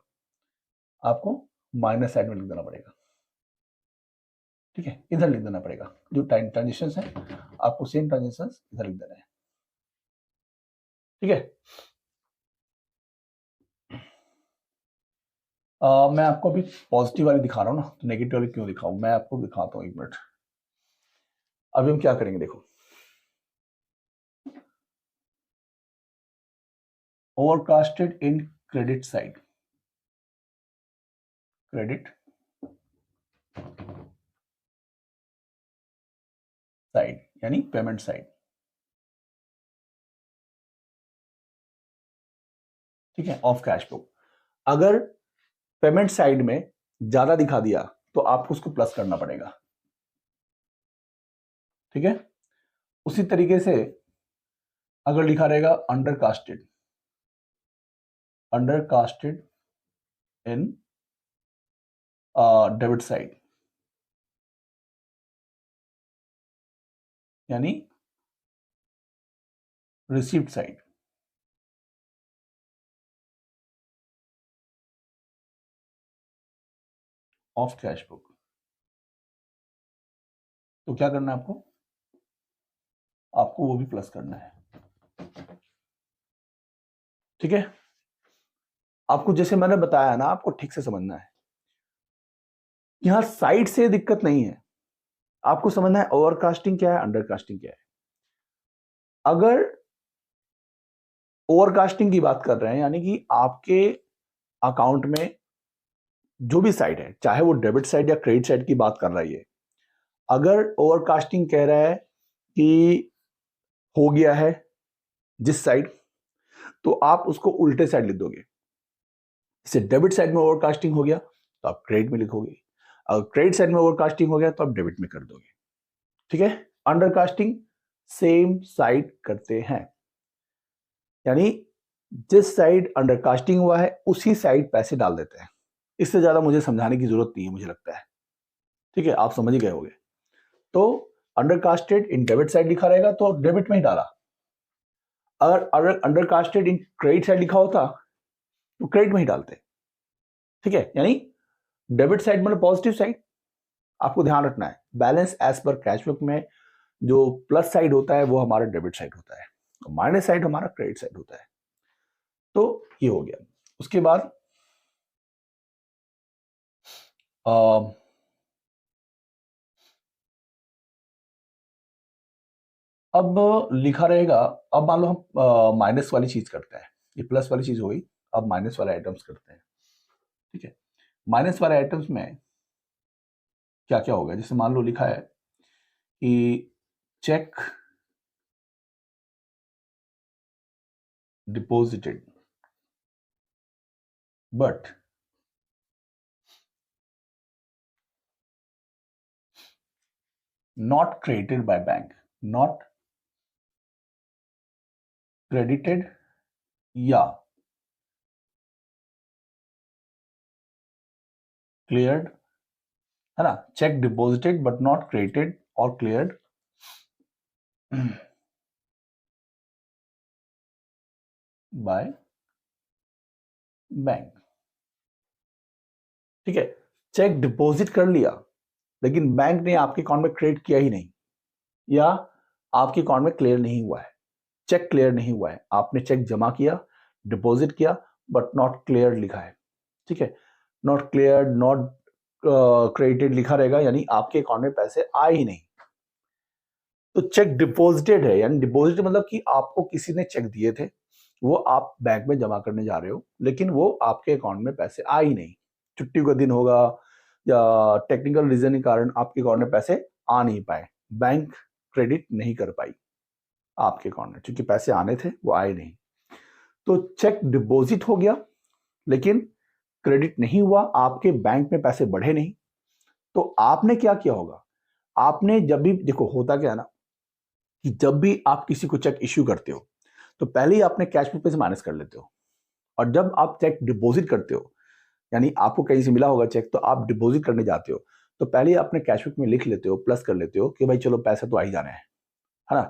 आपको माइनस साइड में लिख देना पड़ेगा, ठीक है, इधर लिख देना पड़ेगा। जो टाइम ट्रांजेक्शन है आपको सेम ट्रांजेक्शन इधर लिख देना है, ठीक है। मैं आपको अभी पॉजिटिव वाली दिखा रहा हूँ ना, तो नेगेटिव वाली क्यों दिखाऊं, मैं आपको दिखाता हूँ, एक मिनट। अभी हम क्या करेंगे, देखो overcasted in credit side, credit side यानी पेमेंट साइड, ठीक है, ऑफ कैश बुक। अगर पेमेंट साइड में ज्यादा दिखा दिया तो आपको उसको प्लस करना पड़ेगा, ठीक है। उसी तरीके से अगर लिखा रहेगा undercasted, undercasted in debit side यानी received side, of cash book, तो क्या करना है आपको, आपको वो भी प्लस करना है। ठीक है, आपको जैसे मैंने बताया ना, आपको ठीक से समझना है। यहां साइड से दिक्कत नहीं है, आपको समझना है ओवरकास्टिंग क्या है, अंडरकास्टिंग क्या है। अगर ओवरकास्टिंग की बात कर रहे हैं, यानी कि आपके अकाउंट में जो भी साइड है, चाहे वो डेबिट साइड या क्रेडिट साइड की बात कर रही है, अगर ओवरकास्टिंग कह रहा है कि हो गया है जिस साइड, तो आप उसको उल्टे साइड लिख दोगे। जैसे डेबिट साइड में ओवरकास्टिंग हो गया तो आप क्रेडिट में लिखोगे, अगर क्रेडिट साइड में ओवरकास्टिंग हो गया तो आप डेबिट में कर दोगे। ठीक है, अंडरकास्टिंग सेम साइड करते हैं, यानी जिस साइड अंडरकास्टिंग हुआ है उसी साइड पैसे डाल देते हैं। इससे ज्यादा मुझे समझाने की जरूरत नहीं है, मुझे लगता है। ठीक है, आप समझ ही गए होंगे। तो अंडरकास्टेड इन डेबिट साइड लिखा रहेगा तो डेबिट में ही डाला, अगर अंडरकास्टेड इन क्रेडिट साइड लिखा होता तो क्रेडिट में ही डालते। ठीक है, यानी डेबिट साइड मतलब पॉजिटिव साइड। आपको ध्यान रखना है, balance as per cash book में जो प्लस साइड होता है वो हमारा डेबिट साइड होता है, माइनस साइड हमारा क्रेडिट साइड होता है। तो ये हो गया। उसके बाद अब लिखा रहेगा, अब मान लो हम माइनस वाली चीज करते हैं, ये प्लस वाली चीज हो गई, अब माइनस वाले आइटम्स करते हैं। ठीक है, माइनस वाले आइटम्स में क्या क्या होगा, जैसे मान लो लिखा है कि check deposited but not credited by bank, not credited या क्लियर्ड, है ना। Check deposited but not credited और क्लियर्ड बाय बैंक। ठीक है, चेक डिपॉजिट कर लिया लेकिन बैंक ने आपके अकाउंट में क्रेडिट किया ही नहीं, या आपके अकाउंट में क्लियर नहीं हुआ है, चेक क्लियर नहीं हुआ है, आपने चेक जमा किया, डिपॉजिट किया, बट नॉट क्लियर लिखा है। ठीक है, नॉट क्लियर, नॉट क्रेडिटेड लिखा रहेगा, यानी आपके अकाउंट में पैसे आए ही नहीं। तो चेक डिपॉजिटेड है, यानी डिपॉजिट मतलब कि आपको किसी ने चेक दिए थे, वो आप बैंक में जमा करने जा रहे हो, लेकिन वो आपके अकाउंट में पैसे आए ही नहीं, छुट्टी का दिन होगा या टेक्निकल रीजन के कारण आपके अकाउंट में पैसे आ नहीं पाए, बैंक क्रेडिट नहीं कर पाई आपके अकाउंट में, क्योंकि पैसे आने थे वो आए नहीं। तो चेक डिपॉजिट हो गया लेकिन क्रेडिट नहीं हुआ, आपके बैंक में पैसे बढ़े नहीं। तो आपने क्या किया होगा, आपने जब भी देखो, होता क्या है ना कि जब भी आप किसी को चेक इश्यू करते हो तो पहले ही आपने कैश बुक पे से माइनस कर लेते हो, और जब आप चेक डिपॉजिट करते हो, यानी आपको कहीं से मिला होगा चेक तो आप डिपॉजिट करने जाते हो, तो पहले ही अपने कैश बुक में लिख लेते हो, प्लस कर लेते हो कि भाई चलो पैसे तो आ ही जाने हैं, है ना।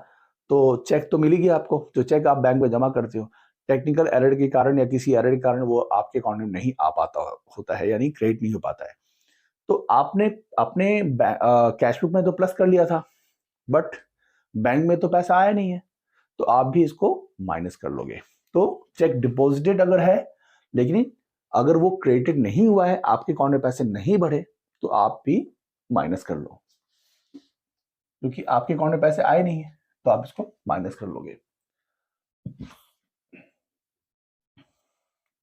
तो चेक तो मिल ही गया आपको, जो चेक आप बैंक में जमा करते हो, टेक्निकल एरर के कारण या किसी एरर के कारण वो आपके अकाउंट में नहीं आ पाता होता है, यानी क्रेडिट नहीं हो पाता है। तो आपने अपने कैश बुक में तो प्लस कर लिया था, बट बैंक में तो पैसा आया नहीं है, तो आप भी इसको माइनस कर लोगे। तो चेक डिपॉजिटेड अगर है लेकिन अगर वो क्रेडिटेड नहीं हुआ है, आपके अकाउंट में पैसे नहीं बढ़े, तो आप भी माइनस कर लो, क्योंकि आपके अकाउंट में पैसे आए नहीं है, तो आप इसको माइनस कर लोगे।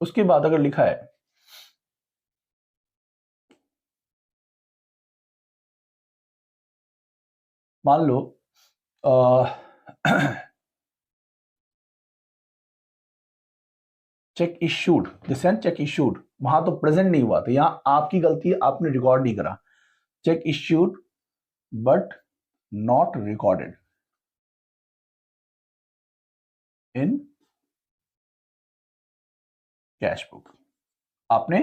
उसके बाद अगर लिखा है मान लो चेक इश्यूड, जैसे चेक इश्यूड, वहां तो प्रेजेंट नहीं हुआ, तो यहां आपकी गलती है, आपने रिकॉर्ड नहीं करा। Check issued but not recorded in cash book, आपने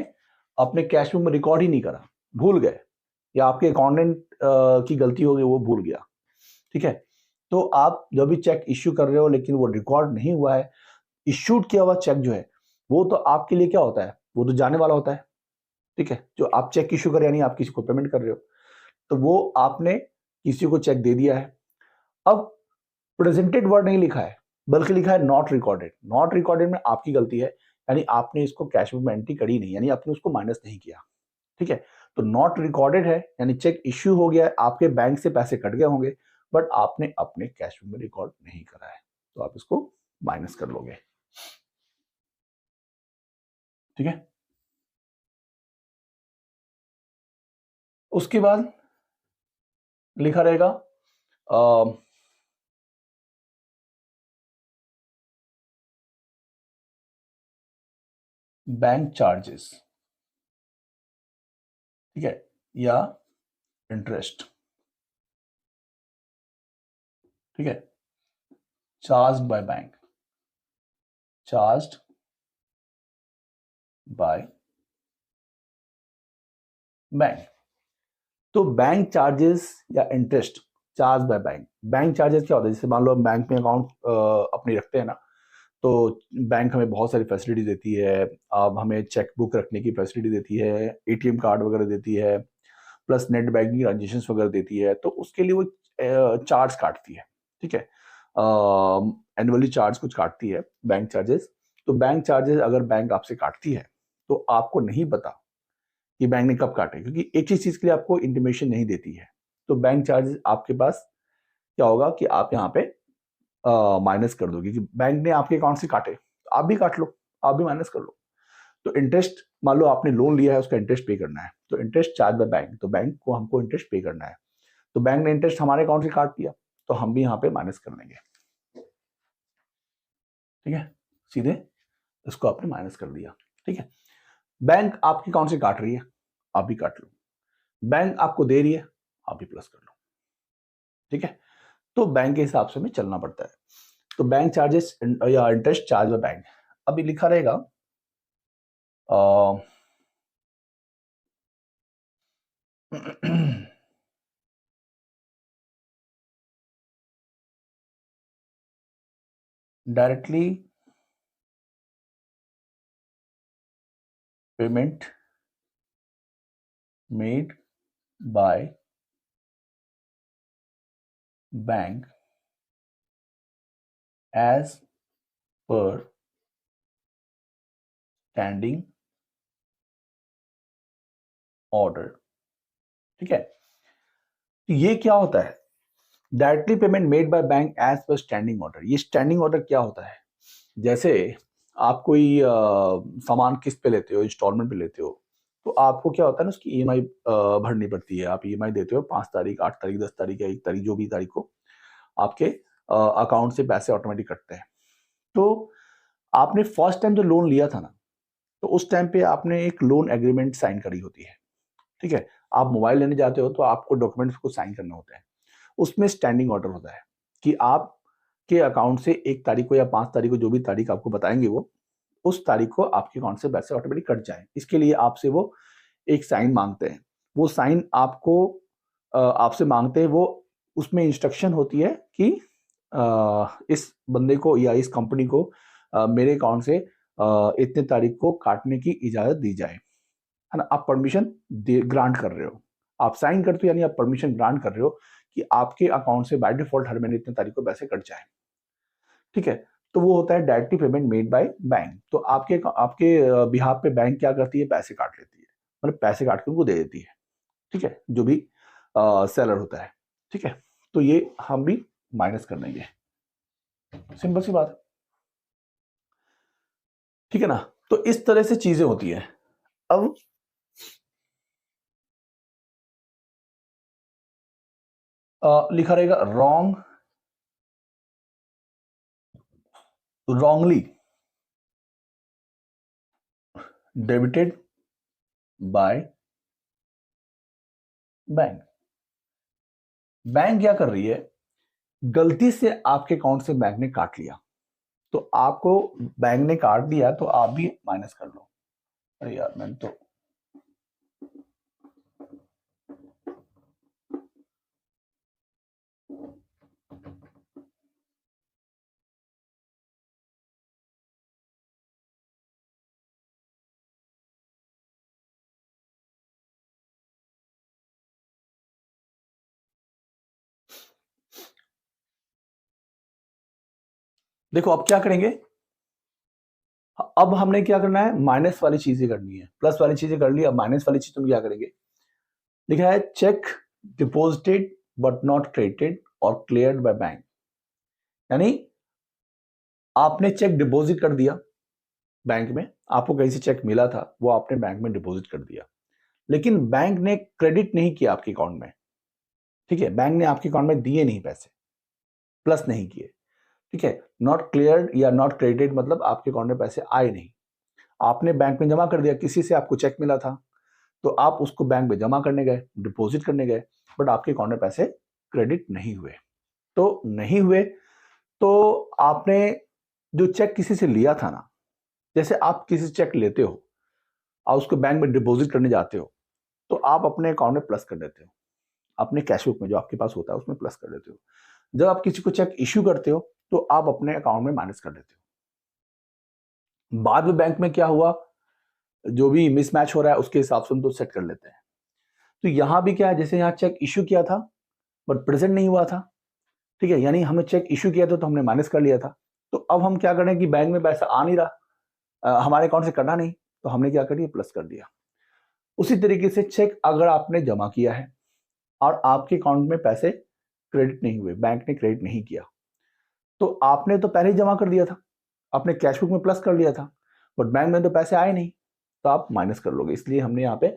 अपने कैश बुक में रिकॉर्ड ही नहीं करा, भूल गए, या आपके अकाउंटेंट की गलती हो गई, वो भूल गया। ठीक है, तो आप जब भी चेक इश्यू कर रहे हो लेकिन वो रिकॉर्ड नहीं हुआ है, इश्यूड किया हुआ चेक जो है वो तो आपके लिए क्या होता है, वो तो जाने वाला होता है। ठीक है, जो आप चेक इश्यू कर यानी आप किसी को पेमेंट कर रहे हो, तो वो आपने किसी को चेक दे दिया है, अब प्रेजेंटेड वर्ड नहीं लिखा है बल्कि लिखा है नॉट रिकॉर्डेड। नॉट रिकॉर्डेड में आपकी गलती है, यानी आपने इसको कैश बुक में एंट्री करी नहीं, यानी आपने उसको माइनस नहीं किया। ठीक है, तो नॉट रिकॉर्डेड है यानी चेक इश्यू हो गया है, आपके बैंक से पैसे कट गए होंगे बट आपने अपने कैश बुक में रिकॉर्ड नहीं करा है, तो आप इसको माइनस कर लोगे। ठीक है, उसके बाद लिखा रहेगा बैंक चार्जेस, ठीक है, या इंटरेस्ट। ठीक है, charge by bank, charge by bank. तो बैंक चार्जेस या interest charge by bank. Bank charges क्या होता है, जैसे मान लो हम बैंक में अकाउंट अपनी रखते हैं ना, तो बैंक हमें बहुत सारी फैसिलिटी देती है। अब हमें चेक बुक रखने की फैसिलिटी देती है, एटीएम कार्ड वगैरह देती है, प्लस नेट बैंकिंग ट्रांजेक्शन वगैरह देती है, तो उसके लिए वो चार्ज काटती है। ठीक है, एनुअली चार्ज कुछ काटती है बैंक चार्जेस। तो बैंक चार्जेस अगर बैंक आपसे काटती है तो आपको नहीं पता कि बैंक ने कब काटे, क्योंकि एक ही चीज के लिए आपको इंटीमेशन नहीं देती है। तो बैंक चार्जेस आपके पास क्या होगा कि आप यहाँ पे माइनस कर दोगे कि बैंक ने आपके अकाउंट से काटे, तो आप भी काट लो, आप भी माइनस कर लो। तो इंटरेस्ट, मान लो आपने लोन लिया है, उसका इंटरेस्ट पे करना है, तो इंटरेस्ट चार्ज बाय बैंक, तो बैंक को हमको इंटरेस्ट पे करना है, तो बैंक ने इंटरेस्ट हमारे अकाउंट से काट दिया, तो हम भी यहाँ पे माइनस कर लेंगे। ठीक है, सीधे इसको आपने माइनस कर दिया। ठीक है, बैंक आपके अकाउंट से काट रही है, आप भी काट लो, बैंक आपको दे रही है, आप भी प्लस कर लो। ठीक है, तो बैंक के हिसाब से हमें चलना पड़ता है। तो बैंक चार्जेस या इंटरेस्ट चार्ज बाय बैंक, अभी लिखा रहेगा directly payment made by bank as per standing order. ठीक है, तो ये क्या होता है, directly payment made by bank as per standing order. ये स्टैंडिंग ऑर्डर क्या होता है, जैसे आप कोई सामान किस्त पे लेते हो, इंस्टॉलमेंट पे लेते हो, तो आपको क्या होता है ना, उसकी ईएमआई भरनी पड़ती है। आप ईएमआई देते हो 5 तारीख, 8 तारीख, 10 तारीख या 1 तारीख, जो भी तारीख को आपके अकाउंट से पैसे ऑटोमेटिक कटते हैं। तो आपने फर्स्ट टाइम जो लोन लिया था ना, तो उस टाइम पे आपने एक लोन एग्रीमेंट साइन करी होती है। ठीक है, आप मोबाइल लेने जाते हो तो आपको डॉक्यूमेंट्स को साइन करना होता है, उसमें स्टैंडिंग ऑर्डर होता है कि आप के अकाउंट से 1 तारीख को या 5 तारीख को, जो भी तारीख आपको बताएंगे वो, उस तारीख को आपके अकाउंट से पैसे ऑटोमेटिक कट जाए। इसके लिए आपसे वो एक साइन मांगते हैं। वो साइन आपको आपसे मांगते हैं, वो उसमें इंस्ट्रक्शन होती है कि इस बंदे को या इस कंपनी को मेरे अकाउंट से इतने तारीख को काटने की इजाजत दी जाए, है ना। आप परमिशन ग्रांट कर रहे हो, आप साइन करते हो, यानी आप परमिशन ग्रांट कर रहे हो कि आपके अकाउंट से बाय डिफॉल्ट हर महीने इतने तारीख को पैसे कट जाए। ठीक है, तो वो होता है directly payment made by bank. तो आपके आपके बिहाफ पे बैंक क्या करती है, पैसे काट लेती है, मतलब पैसे काट के उनको दे देती है। ठीक है, जो भी सेलर होता है। ठीक है, तो ये हम भी माइनस कर देंगे, सिंपल सी बात है। ठीक है ना, तो इस तरह से चीजें होती है। अब लिखा रहेगा wrongly debited by bank. Bank क्या कर रही है, गलती से आपके अकाउंट से बैंक ने काट लिया, तो आपको बैंक ने काट दिया तो आप भी माइनस कर लो। अरे यार मैंने तो देखो अब क्या करेंगे, अब हमने क्या करना है, माइनस वाली चीजें करनी है, प्लस वाली चीजें कर ली, अब माइनस वाली चीज तुम क्या करेंगे, लिखा है check deposited but not credited और क्लियर्ड बाय बैंक। यानी आपने चेक डिपॉजिट कर दिया बैंक में, आपको कहीं से चेक मिला था, वो आपने बैंक में डिपॉजिट कर दिया, लेकिन बैंक ने क्रेडिट नहीं किया आपके अकाउंट में, ठीक है, बैंक ने आपके अकाउंट में दिए नहीं पैसे, प्लस नहीं किए, ठीक है, नॉट क्लियर्ड या नॉट क्रेडिटेड मतलब आपके अकाउंट में पैसे आए नहीं, आपने बैंक में जमा कर दिया, किसी से आपको चेक मिला था तो आप उसको बैंक में जमा करने गए, डिपॉजिट करने गए, बट आपके अकाउंट में पैसे क्रेडिट नहीं हुए, तो नहीं हुए, तो आपने जो चेक किसी से लिया था ना, जैसे आप किसी से चेक लेते हो और उसको बैंक में डिपॉजिट करने जाते हो, तो आप अपने अकाउंट में प्लस कर देते हो, अपने कैश बुक में जो आपके पास होता है उसमें प्लस कर देते हो। जब आप किसी को चेक इश्यू करते हो तो आप अपने अकाउंट में माइनस कर देते हो। बाद में बैंक में क्या हुआ, जो भी मिसमैच हो रहा है उसके हिसाब से हम तो सेट कर लेते हैं। तो यहां भी क्या है, जैसे यहाँ चेक इश्यू किया था बट प्रेजेंट नहीं हुआ था, ठीक है, यानी हमें चेक इश्यू किया था तो हमने माइनस कर लिया था, तो अब हम क्या करें कि बैंक में पैसा आ नहीं रहा, हमारे अकाउंट से कटा नहीं, तो हमने क्या कर दिया, प्लस कर दिया। उसी तरीके से चेक अगर आपने जमा किया है और आपके अकाउंट में पैसे क्रेडिट नहीं हुए, बैंक ने क्रेडिट नहीं किया, तो आपने तो पहले ही जमा कर दिया था, आपने कैश बुक में प्लस कर लिया था, बट बैंक में तो पैसे आए नहीं, तो आप माइनस कर लोगे, इसलिए हमने यहाँ पे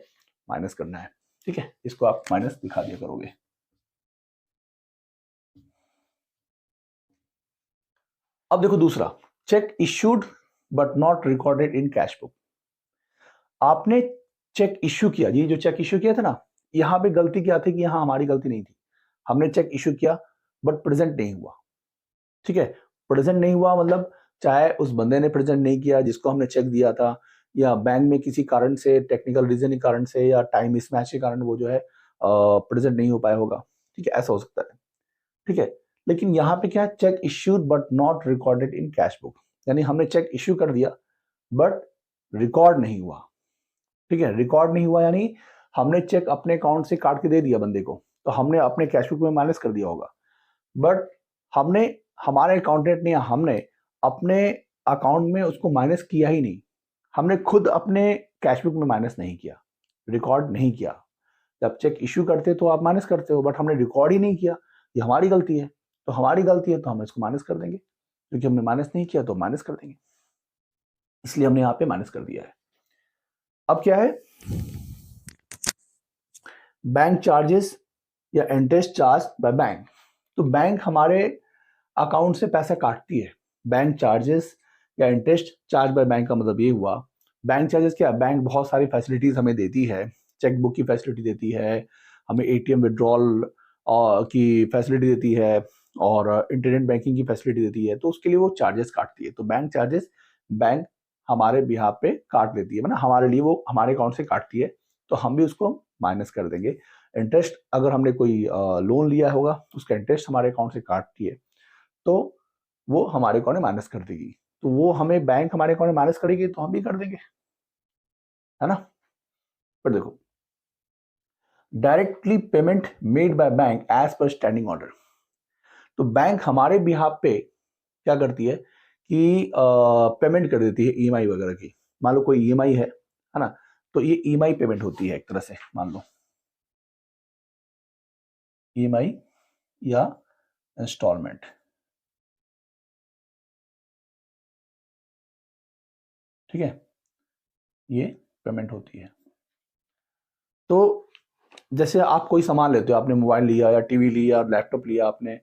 माइनस करना है, ठीक है, इसको आप माइनस दिखा दिया करोगे। अब देखो दूसरा, check issued but not recorded in cash book. आपने चेक इश्यू किया, ये जो चेक इश्यू किया था ना, यहाँ पे गलती क्या थी कि यहाँ हमारी गलती नहीं थी, हमने चेक इश्यू किया बट प्रेजेंट नहीं हुआ, ठीक है, प्रेजेंट नहीं हुआ मतलब चाहे उस बंदे ने प्रेजेंट नहीं किया जिसको हमने चेक दिया था, या बैंक में किसी कारण से, टेक्निकल रीजन के कारण से या टाइम मिसमैच के कारण वो जो है प्रेजेंट नहीं हो पाया होगा, ठीक है, ऐसा हो सकता है, ठीक है, लेकिन यहाँ पे क्या, check issued but not recorded in cash book, यानी हमने चेक इश्यू कर दिया बट रिकॉर्ड नहीं हुआ, ठीक है, रिकॉर्ड नहीं हुआ यानी हमने चेक अपने अकाउंट से काट के दे दिया बंदे को, तो हमने अपने कैश बुक में माइनस कर दिया होगा, बट हमने, हमारे अकाउंटेंट ने, हमने अपने अकाउंट में उसको माइनस किया ही नहीं, हमने खुद अपने कैश बुक में माइनस नहीं किया, रिकॉर्ड नहीं किया। जब चेक इश्यू करते तो आप माइनस करते हो, बट हमने रिकॉर्ड ही नहीं किया, ये हमारी गलती है, तो हमारी गलती है तो हम इसको माइनस कर देंगे, क्योंकि हमने माइनस नहीं किया तो माइनस कर देंगे, इसलिए हमने यहाँ पे माइनस कर दिया है। अब क्या है, बैंक चार्जेस या इंटरेस्ट चार्ज बाय बैंक, तो बैंक हमारे अकाउंट से पैसा काटती है, बैंक चार्जेस या इंटरेस्ट चार्ज बाय बैंक का मतलब ये हुआ, बैंक चार्जेस क्या, बैंक बहुत सारी फैसिलिटीज हमें देती है, चेक बुक की फैसिलिटी देती है, हमें एटीएम विड्रॉल की फैसिलिटी देती है, और इंटरनेट बैंकिंग की फैसिलिटी देती है, तो उसके लिए वो चार्जेस काटती है, तो बैंक चार्जेस बैंक हमारे बिहाफ पे काट लेती है, मतलब हमारे लिए वो हमारे अकाउंट से काटती है, तो हम भी उसको माइनस कर देंगे। इंटरेस्ट अगर हमने कोई लोन लिया होगा तो उसका इंटरेस्ट हमारे अकाउंट से काटती है, तो वो हमारे अकाउंट में माइनस कर देगी, तो वो हमें बैंक हमारे अकाउंट में माइनस करेगी तो हम भी कर देंगे, है ना। पर देखो, directly payment made by bank as per standing order, तो बैंक हमारे बिहाफ पे क्या करती है कि पेमेंट कर देती है ईएमआई वगैरह की, मान लो कोई ईएमआई है ना, तो ये ईएमआई पेमेंट होती है एक तरह से, मान लो ईएमआई या इंस्टॉलमेंट, ठीक है, ये पेमेंट होती है। तो जैसे आप कोई सामान लेते हो, आपने मोबाइल लिया या टीवी लिया, लैपटॉप लिया आपने,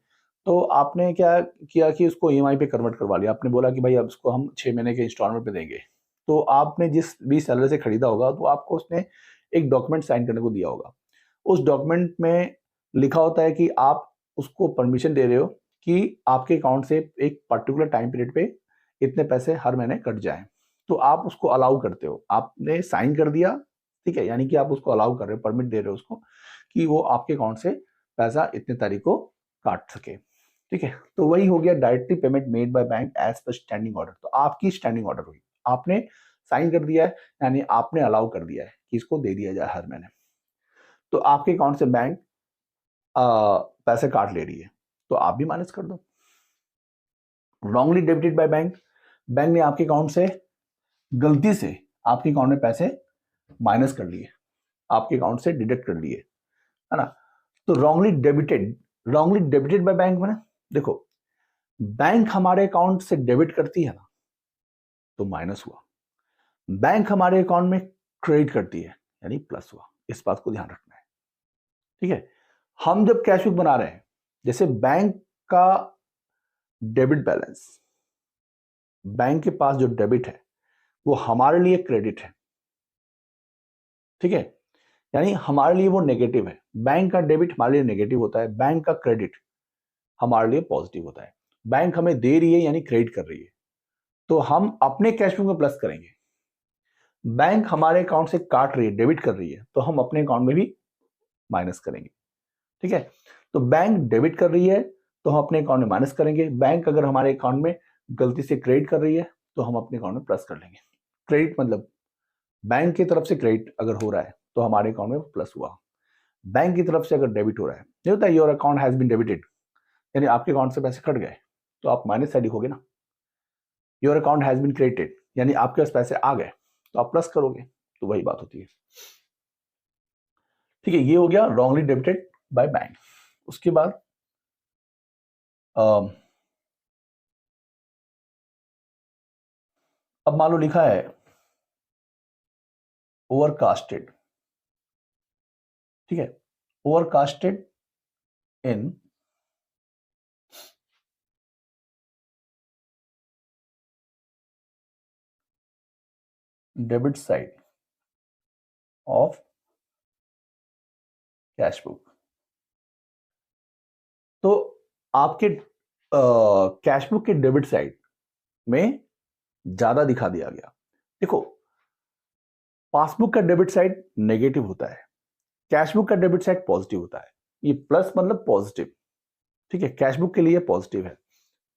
तो आपने क्या किया कि उसको ईएमआई पे कन्वर्ट करवा लिया, आपने बोला कि भाई अब इसको हम 6 महीने के इंस्टॉलमेंट पे देंगे, तो आपने जिस भी सेलर से खरीदा होगा तो आपको उसने एक डॉक्यूमेंट साइन करने को दिया होगा, उस डॉक्यूमेंट में लिखा होता है कि आप उसको परमिशन दे रहे हो कि आपके अकाउंट से एक पर्टिकुलर टाइम पीरियड पे इतने पैसे हर महीने कट जाएं, तो आप उसको अलाउ करते हो, आपने साइन कर दिया, ठीक है, यानी कि आप उसको अलाउ कर रहे हो, परमिट दे रहे हो उसको कि वो आपके अकाउंट से पैसा इतने तारीख को काट सके, ठीक है, तो वही हो गया directly payment made by bank as per standing order, तो आपकी स्टैंडिंग ऑर्डर हुई, आपने साइन कर दिया है, यानी आपने अलाउ कर दिया है कि इसको दे दिया जाए हर महीने, तो आपके अकाउंट से बैंक पैसे काट ले रही है, तो आप भी माइनस कर दो, wrongly debited by bank, bank ने आपके अकाउंट से गलती से आपके अकाउंट में पैसे माइनस कर लिए, आपके अकाउंट से डिडक्ट कर लिए, है ना। तो रॉन्गली डेबिटेड बाय बैंक में देखो, बैंक हमारे अकाउंट से डेबिट करती है ना तो माइनस हुआ, बैंक हमारे अकाउंट में क्रेडिट करती है यानी प्लस हुआ। इस बात को ध्यान रखना है, ठीक है। हम जब कैश बुक बना रहे हैं, जैसे बैंक का डेबिट बैलेंस, बैंक के पास जो डेबिट है वो हमारे लिए क्रेडिट है, ठीक है, यानी हमारे लिए वो नेगेटिव है। बैंक का डेबिट हमारे लिए नेगेटिव होता है, बैंक का क्रेडिट हमारे लिए पॉजिटिव होता है। बैंक हमें दे रही है यानी क्रेडिट कर रही है, तो हम अपने कैश बुक में प्लस करेंगे। बैंक हमारे अकाउंट से काट रही है, डेबिट कर रही है, तो हम अपने अकाउंट में भी माइनस करेंगे, ठीक है। तो बैंक डेबिट कर रही है तो हम अपने अकाउंट में माइनस करेंगे। बैंक अगर हमारे अकाउंट में गलती से क्रेडिट कर रही है तो हम अपने अकाउंट में प्लस कर लेंगे। क्रेडिट मतलब बैंक की तरफ से क्रेडिट अगर हो रहा है तो हमारे अकाउंट में प्लस हुआ। बैंक की तरफ से अगर डेबिट हो रहा है, नहीं होता your account has been debited, यानी आपके अकाउंट से पैसे कट गए तो आप माइनस साइड लिखोगे ना। Your account has been credited यानी आपके पास पैसे आ गए तो आप प्लस करोगे, तो वही बात होती है, ठीक है। ये हो गया रॉन्गली डेबिटेड बाय बैंक। उसके बाद अब मान लो लिखा है ओवरकास्टेड, ठीक है, overcasted in debit side of cash book. तो आपके कैश बुक के डेबिट साइड में ज्यादा दिखा दिया गया। देखो, पासबुक का डेबिट साइड नेगेटिव होता है, कैश बुक का डेबिट साइड पॉजिटिव होता है। ये प्लस मतलब पॉजिटिव, ठीक है, कैश बुक के लिए पॉजिटिव है।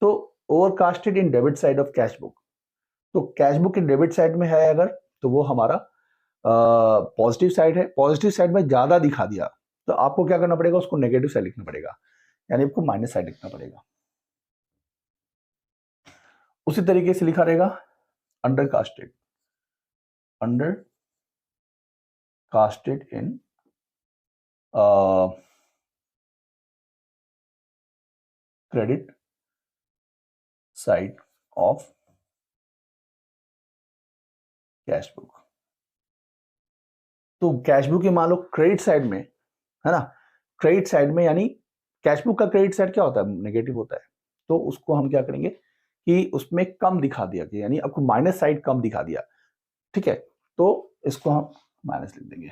तो overcasted in debit side of cash book, तो कैश बुक के डेबिट साइड में है अगर, तो वो हमारा पॉजिटिव साइड है। पॉजिटिव साइड में ज्यादा दिखा दिया तो आपको क्या करना पड़ेगा, उसको नेगेटिव साइड लिखना पड़ेगा, यानी आपको माइनस साइड लिखना पड़ेगा। उसी तरीके से लिखा रहेगा under casted in credit side of cash book. तो कैश बुक के मान लो क्रेडिट साइड में है ना, क्रेडिट साइड में यानी कैश बुक का क्रेडिट साइड क्या होता है, नेगेटिव होता है। तो उसको हम क्या करेंगे कि उसमें कम दिखा दिया गया, यानी आपको माइनस साइड कम दिखा दिया, ठीक है, तो इसको हम माइनस लिख देंगे।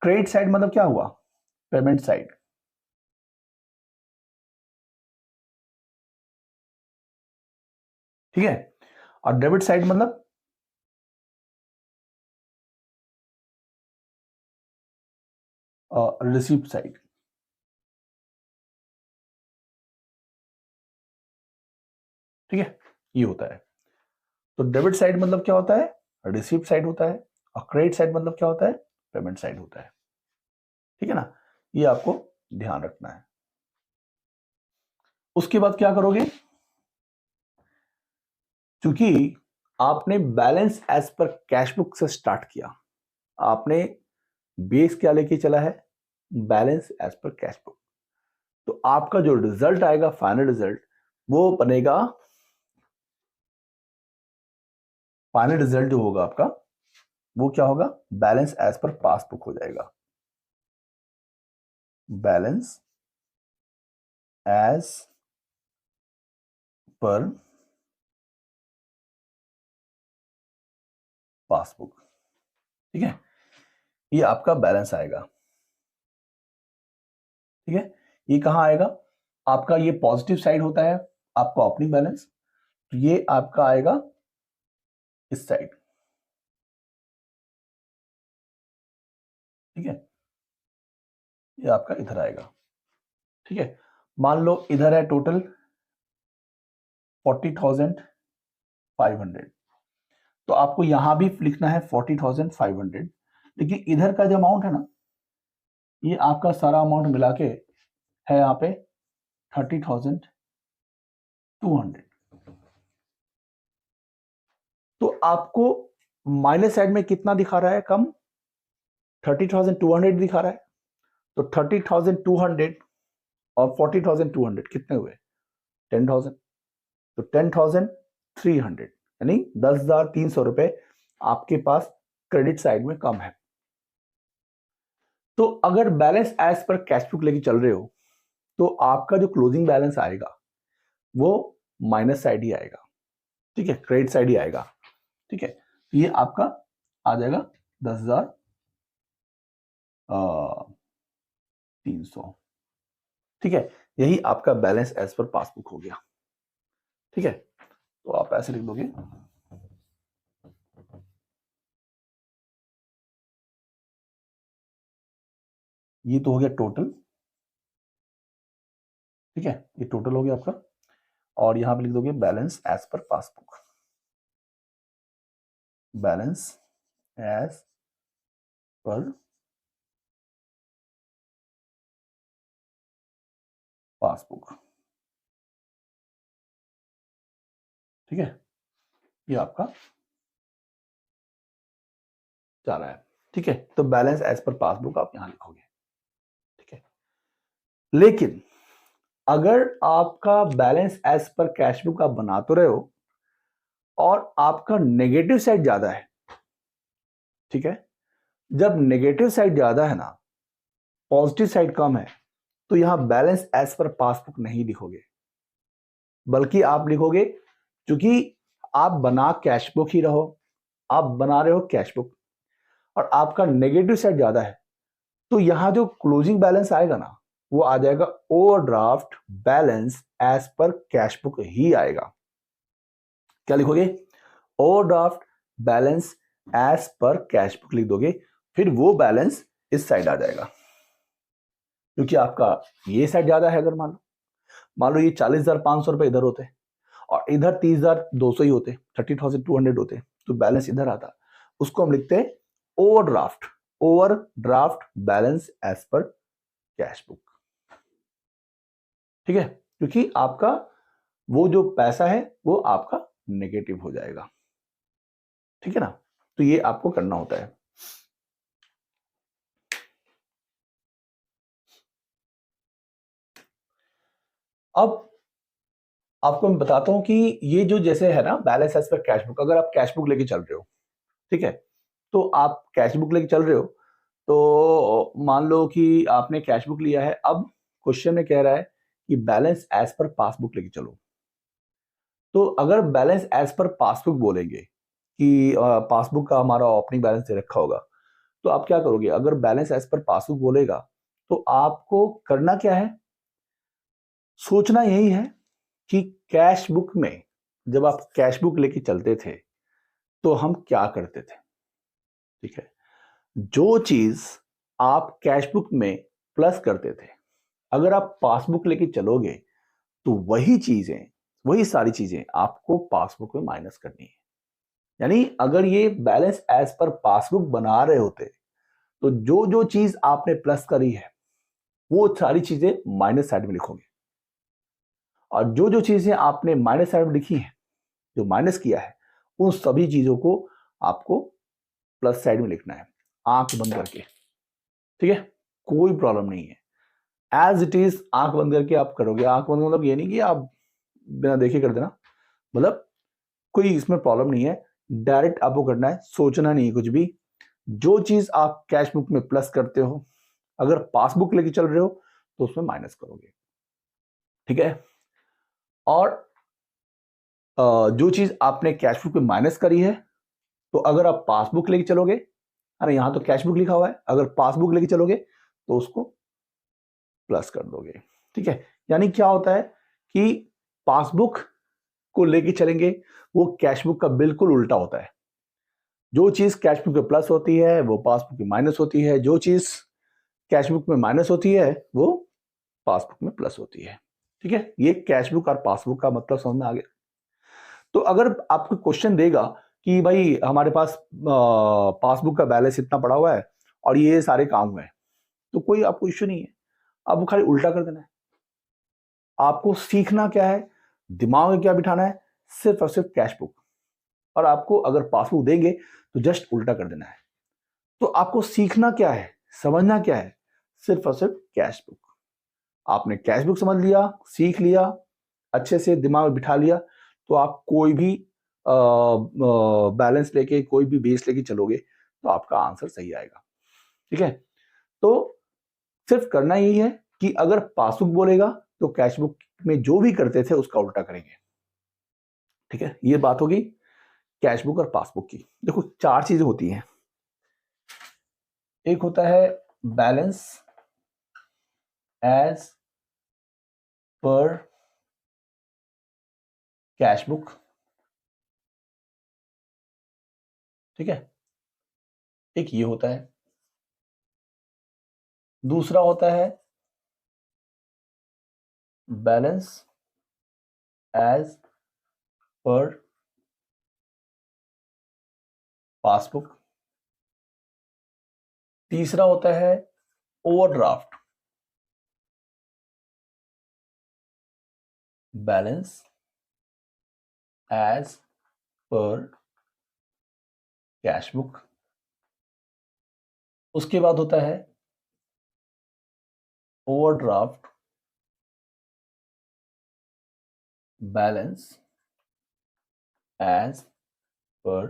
क्रेडिट साइड मतलब क्या हुआ, पेमेंट साइड, ठीक है, और डेबिट साइड मतलब रिसीप्ट साइड, ठीक है, ये होता है। तो डेबिट साइड मतलब क्या होता है, रिसीप्ट साइड होता है, और क्रेडिट साइड मतलब क्या होता है, पेमेंट साइड होता है, ठीक है ना। ये आपको ध्यान रखना है। उसके बाद क्या करोगे, क्योंकि आपने balance as per cash book से स्टार्ट किया, आपने बेस क्या लेके चला है, balance as per cash book, तो आपका जो रिजल्ट आएगा, फाइनल रिजल्ट, वो बनेगा, फाइनल रिजल्ट जो होगा आपका वो क्या होगा, बैलेंस एज पर पासबुक हो जाएगा। बैलेंस एज पर पासबुक, ठीक है, ये आपका बैलेंस आएगा, ठीक है। ये कहां आएगा, आपका ये पॉजिटिव साइड होता है आपका ओपनिंग बैलेंस, तो ये आपका आएगा इस साइड, ठीक है, ये आपका इधर आएगा, ठीक है। मान लो इधर है टोटल 40,500, तो आपको यहां भी लिखना है 40,500, लेकिन इधर का जो अमाउंट है ना, ये आपका सारा अमाउंट मिला के है यहाँ पे 30,200, तो आपको माइनस साइड में कितना दिखा रहा है? कम 30,200 दिखा रहा है। तो 30,200 और 40,200 कितने हुए? 10,000। तो 10,300 यानी 10,300 रुपए आपके पास क्रेडिट साइड में कम है। तो अगर balance as per cash book लेके चल रहे हो तो आपका जो क्लोजिंग बैलेंस आएगा वो माइनस साइड ही आएगा, ठीक है, क्रेडिट साइड ही आएगा, ठीक है। तो ये आपका आ जाएगा 10,300, ठीक है। यही आपका बैलेंस एज पर पासबुक हो गया, ठीक है। तो आप ऐसे लिख दोगे, ये तो हो गया टोटल, ठीक है, ये टोटल हो गया आपका। और यहां पे लिख दोगे balance as per passbook, balance as per passbook, ठीक है। ये आपका जा रहा है, ठीक है। तो बैलेंस एज पर पासबुक आप यहां लिखोगे, ठीक है। लेकिन अगर आपका balance as per cash book आप बना तो रहे हो और आपका नेगेटिव साइड ज्यादा है, ठीक है। जब नेगेटिव साइड ज्यादा है ना, पॉजिटिव साइड कम है, तो यहां बैलेंस एज पर पासबुक नहीं लिखोगे, बल्कि आप लिखोगे, क्योंकि आप बना कैश बुक ही रहो, आप बना रहे हो कैश बुक और आपका नेगेटिव साइड ज्यादा है, तो यहां जो क्लोजिंग बैलेंस आएगा ना वो आ जाएगा overdraft balance as per cash book ही आएगा। क्या लिखोगे? Overdraft balance as per cash book लिख दोगे, फिर वो बैलेंस इस साइड आ जाएगा, क्योंकि आपका ये साइड ज्यादा है। अगर मान लो ये 40,500 रुपए इधर होते और इधर 30,200 ही होते, 30,200 होते, तो बैलेंस इधर आता, उसको हम लिखते हैं overdraft, overdraft balance as per cash book, ठीक है। क्योंकि आपका वो जो पैसा है वो आपका नेगेटिव हो जाएगा, ठीक है ना। तो ये आपको करना होता है। अब आपको मैं बताता हूं कि ये जो जैसे है ना balance as per cash book, अगर आप कैश बुक लेके चल रहे हो, ठीक है, तो आप कैश बुक लेके चल रहे हो, तो मान लो कि आपने कैश बुक लिया है। अब क्वेश्चन में कह रहा है कि बैलेंस एज पर पासबुक लेके चलो। तो अगर बैलेंस एज पर पासबुक बोलेंगे कि पासबुक का हमारा ओपनिंग बैलेंस दे रखा होगा, तो आप क्या करोगे? अगर बैलेंस एज पर पासबुक बोलेगा तो आपको करना क्या है? सोचना यही है कि कैश बुक में जब आप कैश बुक लेके चलते थे तो हम क्या करते थे, ठीक है। जो चीज आप कैश बुक में प्लस करते थे, अगर आप पासबुक लेके चलोगे तो वही चीजें, वही सारी चीजें आपको पासबुक में माइनस करनी है। यानी अगर ये बैलेंस एज पर पासबुक बना रहे होते तो जो जो चीज आपने प्लस करी है वो सारी चीजें माइनस साइड में लिखोगे, और जो जो चीजें आपने माइनस साइड में लिखी है, जो माइनस किया है, उन सभी चीजों को आपको प्लस साइड में लिखना है, आंख बंद करके, ठीक है। कोई प्रॉब्लम नहीं है, एज इट इज आंख बंद करके आप करोगे। आंख बंद मतलब ये नहीं कि आप बिना देखे कर देना, मतलब कोई इसमें प्रॉब्लम नहीं है। डायरेक्ट आपको करना है, सोचना नहीं है कुछ भी। जो चीज आप कैश बुक में प्लस करते हो, अगर पासबुक लेके चल रहे हो तो उसमें माइनस करोगे, ठीक है। और जो चीज आपने कैश बुक में माइनस करी है, तो अगर आप पासबुक लेके चलोगे, अरे यहां तो कैश बुक लिखा हुआ है, अगर पासबुक लेके चलोगे तो उसको प्लस कर दोगे, ठीक है। यानी क्या होता है कि पासबुक को लेके चलेंगे वो कैश बुक का बिल्कुल उल्टा होता है। जो चीज कैश बुक में प्लस होती है वो पासबुक में माइनस होती है, जो चीज कैश बुक में माइनस होती है वो पासबुक में प्लस होती है, ठीक है। ये कैश बुक और पासबुक का मतलब समझ में आ गया। तो अगर आपको क्वेश्चन देगा कि भाई हमारे पास पासबुक का बैलेंस इतना पड़ा हुआ है और ये सारे काम हुए हैं, तो कोई आपको इश्यू नहीं है, आपको खाली उल्टा कर देना है। आपको सीखना क्या है, दिमाग में क्या बिठाना है, सिर्फ और सिर्फ कैश बुक। और आपको अगर पासबुक देंगे तो जस्ट उल्टा कर देना है। तो आपको सीखना क्या है, समझना क्या है, सिर्फ और सिर्फ कैश बुक। आपने कैश बुक समझ लिया, सीख लिया, अच्छे से दिमाग में बिठा लिया, तो आप कोई भी बैलेंस लेके, कोई भी बेस लेके चलोगे तो आपका आंसर सही आएगा। ठीक है, तो सिर्फ करना यही है कि अगर पासबुक बोलेगा तो कैश बुक में जो भी करते थे उसका उल्टा करेंगे। ठीक है, ये बात होगी कैश बुक और पासबुक की। देखो 4 चीजें होती हैं। एक होता है balance as per cash book. ठीक है, एक ये होता है। दूसरा होता है बैलेंस एज पर पासबुक। तीसरा होता है overdraft, balance as per cash book. उसके बाद होता है overdraft balance as per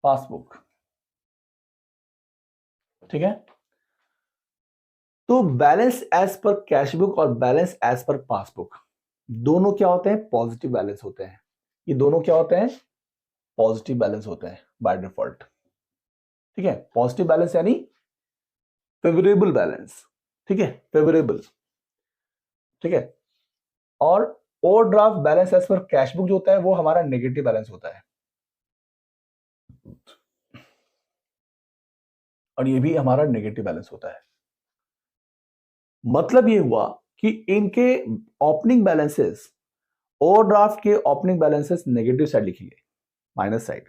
passbook. ठीक है, तो balance as per cash book और बैलेंस एज पर पासबुक दोनों क्या होते हैं, पॉजिटिव बैलेंस होते हैं। ये दोनों क्या होते हैं, पॉजिटिव बैलेंस होते हैं बाय डिफॉल्ट। ठीक है, पॉजिटिव बैलेंस यानी फेवरेबल बैलेंस। ठीक है, फेवरेबल। ठीक है, और overdraft balance as per cash book जो होता है वो हमारा नेगेटिव बैलेंस होता है, और ये भी हमारा नेगेटिव बैलेंस होता है। मतलब ये हुआ कि इनके ओपनिंग बैलेंसेस, ओवरड्राफ्ट के ओपनिंग बैलेंसेस नेगेटिव साइड लिखेंगे, माइनस साइड,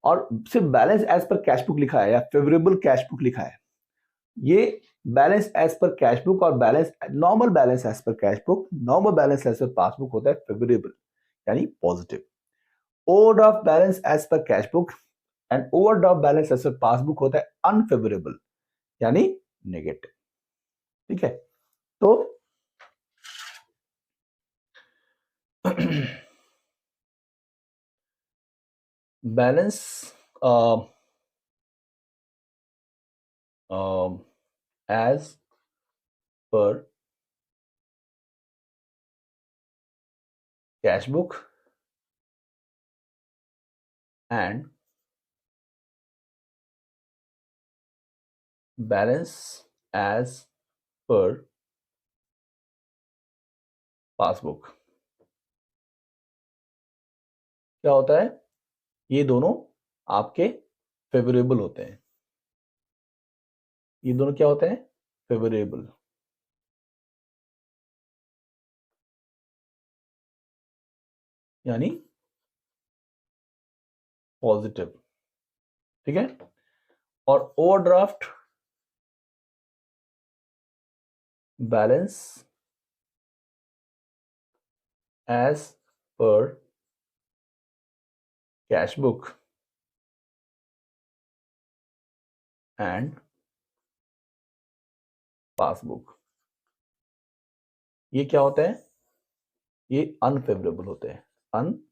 और सिर्फ balance as per cash book लिखा है या फेवरेबल कैश बुक लिखा है, ये balance as per cash book और balance normal balance as per cash book, normal balance as per passbook होता है फेवरेबल यानी positive. Overdraft balance as per cash book and overdraft balance as per passbook होता है unfavourable यानी negative. ठीक है, तो balance as per cash book and balance as per passbook क्या होता है, ये दोनों आपके फेवरेबल होते हैं। ये दोनों क्या होते हैं, फेवरेबल, यानी पॉजिटिव। ठीक है, और overdraft balance as per cash book and passbook, ये क्या होते हैं, ये अनफेवरेबल होते हैं, अनफेवरेबल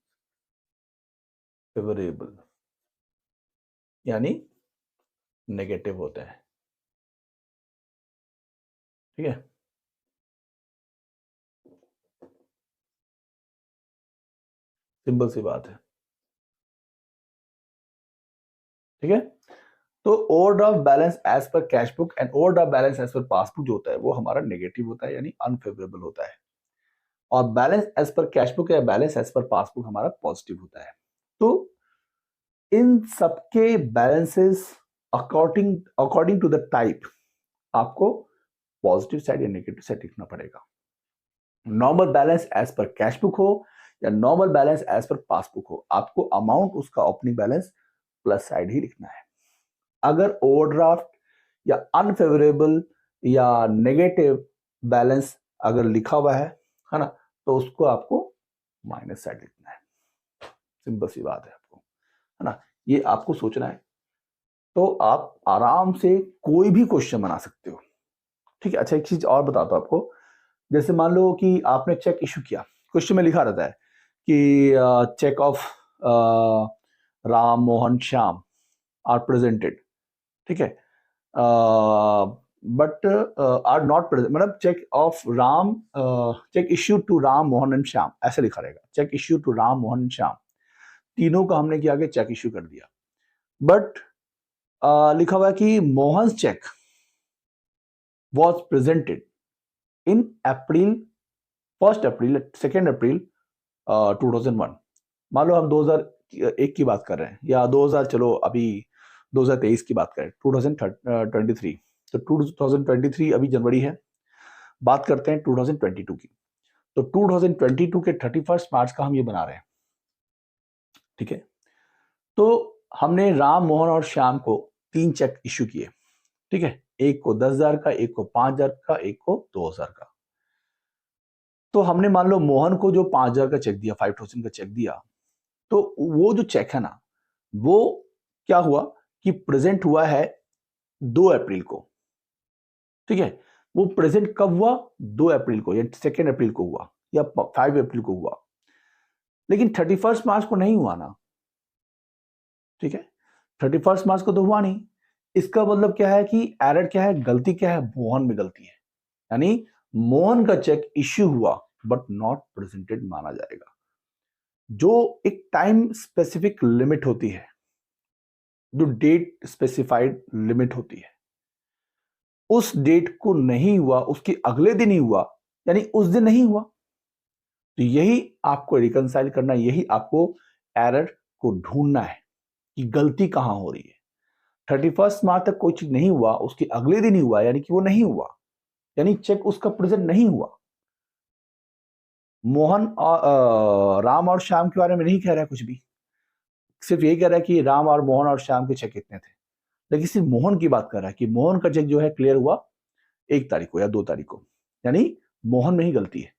यानी नेगेटिव होते हैं। ठीक है, सिंपल सी बात है। ठीक है, तो overdraft balance as per cash book and overdraft balance as per passbook जो होता है वो हमारा नेगेटिव होता है यानी अनफेवरेबल होता है, और balance as per cash book या बैलेंस एज पर पासबुक हमारा पॉजिटिव होता है। तो इन सबके balances according according to the type आपको पॉजिटिव साइड या नेगेटिव साइड लिखना पड़ेगा। Normal balance as per cash book हो या normal balance as per passbook हो, आपको अमाउंट उसका ओपनिंग बैलेंस प्लस साइड ही लिखना है। अगर ओवरड्राफ्ट या अनफेवरेबल या नेगेटिव बैलेंस अगर लिखा हुआ है ना, तो उसको आपको माइनस साइड लिखना है। सिंपल सी बात है आपको, है ना, ये आपको सोचना है। तो आप आराम से कोई भी क्वेश्चन बना सकते हो, ठीक है। अच्छा, एक चीज और बताता हूं आपको। जैसे मान लो कि आपने चेक इशू किया, क्वेश्चन में लिखा रहता है कि cheque of Ram Mohan Shyam are presented, ठीक है, बट आर नॉट प्रेजेंट, मतलब cheque of Ram, cheque issue to Ram Mohan and Shyam, ऐसे लिखा रहेगा, cheque issue to Ram Mohan and Shyam. तीनों का हमने क्या किया, चेक इश्यू कर दिया, बट लिखा हुआ है कि Mohan cheque was presented in April, 1 April, 2 April 2001। मान लो हम 2001 की बात कर रहे हैं, या 2000, चलो अभी 2023 की बात करें, 2023, तो 2023 अभी जनवरी है, बात करते हैं 2022 की। तो 2022 के 31 मार्च का हम ये बना रहे हैं, ठीक है। तो हमने राम मोहन और श्याम को 3 चेक इश्यू किए, ठीक है, एक को 10,000 का, एक को 5,000 का, एक को 2,000 का। तो हमने मान लो मोहन को जो 5,000 का चेक दिया, 5,000 का चेक दिया, तो वो जो चेक है ना, वो क्या हुआ कि प्रेजेंट हुआ है 2 अप्रैल को, ठीक है। वो प्रेजेंट कब हुआ, 2 अप्रैल को, या 2 अप्रैल को हुआ, या 5 अप्रैल को हुआ, लेकिन 31 मार्च को नहीं हुआ ना, ठीक है। 31 मार्च को तो हुआ नहीं। इसका मतलब क्या है कि एरर क्या है, गलती क्या है, मोहन में गलती है, यानी मोहन का चेक इश्यू हुआ बट नॉट प्रेजेंटेड माना जाएगा। जो एक टाइम स्पेसिफिक लिमिट होती है, जो डेट स्पेसिफाइड लिमिट होती है, उस डेट को नहीं हुआ, उसके अगले दिन ही हुआ, यानी उस दिन नहीं हुआ। तो यही आपको रिकंसाइल करना, यही आपको एरर को ढूंढना है कि गलती कहां हो रही है। 31 मार्च तक कोई चीज नहीं हुआ, उसके अगले दिन ही हुआ, यानी कि वो नहीं हुआ, यानी चेक उसका प्रेजेंट नहीं हुआ। मोहन और राम और श्याम के बारे में नहीं कह रहा है कुछ भी, सिर्फ यही कह रहा है कि राम और मोहन और श्याम के चेक कितने थे, लेकिन सिर्फ मोहन की बात कर रहा है कि मोहन का चेक जो है क्लियर हुआ 1 तारीख को या 2 तारीख को, यानी मोहन में ही गलती है।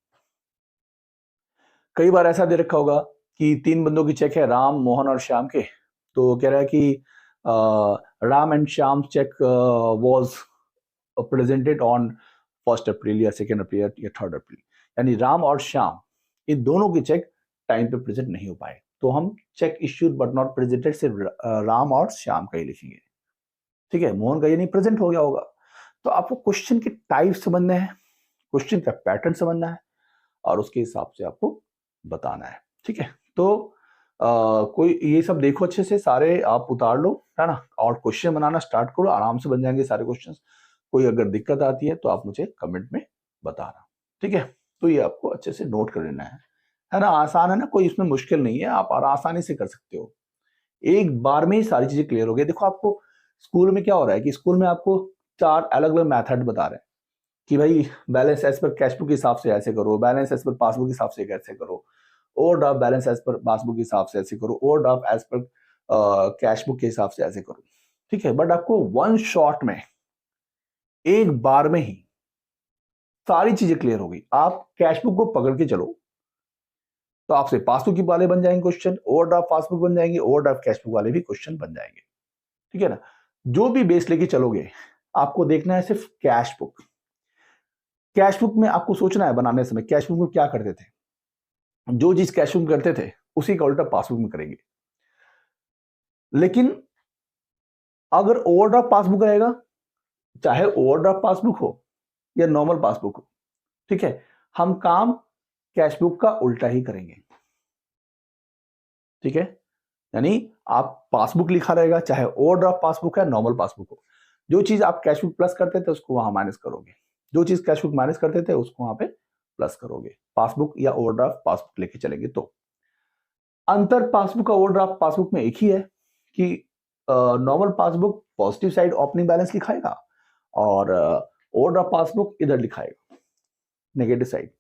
कई बार ऐसा दे रखा होगा कि 3 बंदों की चेक है, राम मोहन और श्याम के, तो कह रहा है कि Ram and Shyam cheque was presented on 1 April या 2 अप्रैल या 3 अप्रैल, यानी राम और श्याम इन दोनों के चेक टाइम पे प्रेजेंट नहीं हो पाए, तो हम check issued but not presented सिर्फ राम और श्याम का ही लिखेंगे, ठीक है। मोहन का ये नहीं प्रेजेंट हो गया होगा। तो आपको क्वेश्चन के टाइप समझना है, क्वेश्चन का पैटर्न समझना है, और उसके हिसाब से आपको बताना है, ठीक है। तो कोई ये सब देखो अच्छे से, सारे आप उतार लो, है ना, और क्वेश्चन बनाना स्टार्ट करो, आराम से बन जाएंगे सारे क्वेश्चंस। कोई अगर दिक्कत आती है तो आप मुझे कमेंट में बताना, ठीक है। तो ये आपको अच्छे से नोट कर लेना है ना, आसान है ना, कोई इसमें मुश्किल नहीं है, आप आसानी से कर सकते हो, एक बार में ही सारी चीजें क्लियर हो गई। देखो आपको स्कूल में क्या हो रहा है कि स्कूल में आपको 4 अलग अलग मेथड बता रहे हैं कि भाई बैलेंस एज पर कैशबुक के हिसाब से ऐसे करो, बैलेंस एज पर पासबुक के हिसाब से कैसे करो, overdraft balance as per passbook के हिसाब से ऐसे करो, ओवरड्राफ्ट एज पर कैशबुक के हिसाब से ऐसे करो, ठीक है। बट आपको वन शॉट में, एक बार में ही सारी चीजें क्लियर हो गई। आप कैशबुक को पकड़ के चलो तो आपसे पासबुक की वाले बन जाएंगे क्वेश्चन, ओवरड्राफ्ट पासबुक बन जाएंगे, ओवरड्राफ्ट कैशबुक वाले भी क्वेश्चन बन जाएंगे, ठीक है ना। जो भी बेस लेके चलोगे, आपको देखना है सिर्फ कैशबुक। कैशबुक में आपको सोचना है बनाने समय कैशबुक में क्या करते थे, जो चीज कैशबुक में करते थे उसी का उल्टा पासबुक में करेंगे। लेकिन अगर ओवरड्राफ्ट पासबुक रहेगा, चाहे ओवरड्राफ्ट पासबुक हो या नॉर्मल पासबुक हो, ठीक है, हम काम कैशबुक का उल्टा ही करेंगे, ठीक है। यानी आप पासबुक लिखा रहेगा, चाहे ओवरड्राफ्ट पासबुक है नॉर्मल पासबुक हो, जो चीज आप कैशबुक प्लस करते थे उसको वहां माइनस करोगे, जो चीज कैशबुक माइनस करते थे उसको वहां पे प्लस करोगे, पासबुक या ओवरड्राफ्ट पासबुक लेके चलेंगे। तो अंतर पासबुक का ओवरड्राफ्ट पासबुक में एक ही है कि normal passbook positive side opening balance लिखाएगा, और ओवरड्राफ्ट पासबुक इधर लिखाएगा नेगेटिव साइड,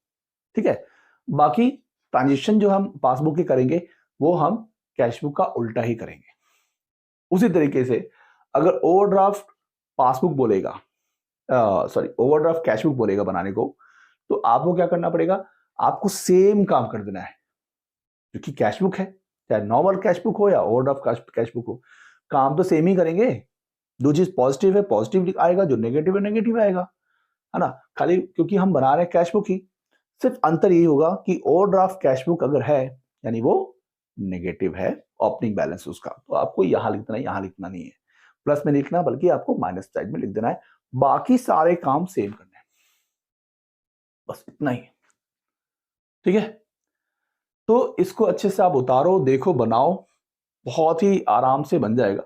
ठीक है। बाकी ट्रांजेक्शन जो हम पासबुक के करेंगे वो हम कैशबुक का उल्टा ही करेंगे। उसी तरीके से अगर ओवरड्राफ्ट पासबुक बोलेगा, सॉरी ओवरड्राफ्ट कैश बुक बोलेगा बनाने को, तो आपको क्या करना पड़ेगा, आपको सेम काम कर देना है, क्योंकि कैश बुक है, चाहे नॉर्मल कैश बुक हो या ओवरड्राफ्ट कैश बुक हो, काम तो सेम ही करेंगे। जो चीज पॉजिटिव है पॉजिटिव आएगा, जो नेगेटिव है नेगेटिव आएगा, है ना। खाली क्योंकि हम बना रहे हैं कैश बुक ही, सिर्फ अंतर यही होगा कि ओवरड्राफ्ट कैश बुक अगर है यानी वो नेगेटिव है ओपनिंग बैलेंस उसका, तो आपको यहां लिखना है, यहां लिखना नहीं है, प्लस में लिखना, बल्कि आपको माइनस साइड में लिख देना है। बाकी सारे काम सेम करने हैं, बस इतना ही, ठीक है। तो इसको अच्छे से आप उतारो, देखो, बनाओ, बहुत ही आराम से बन जाएगा।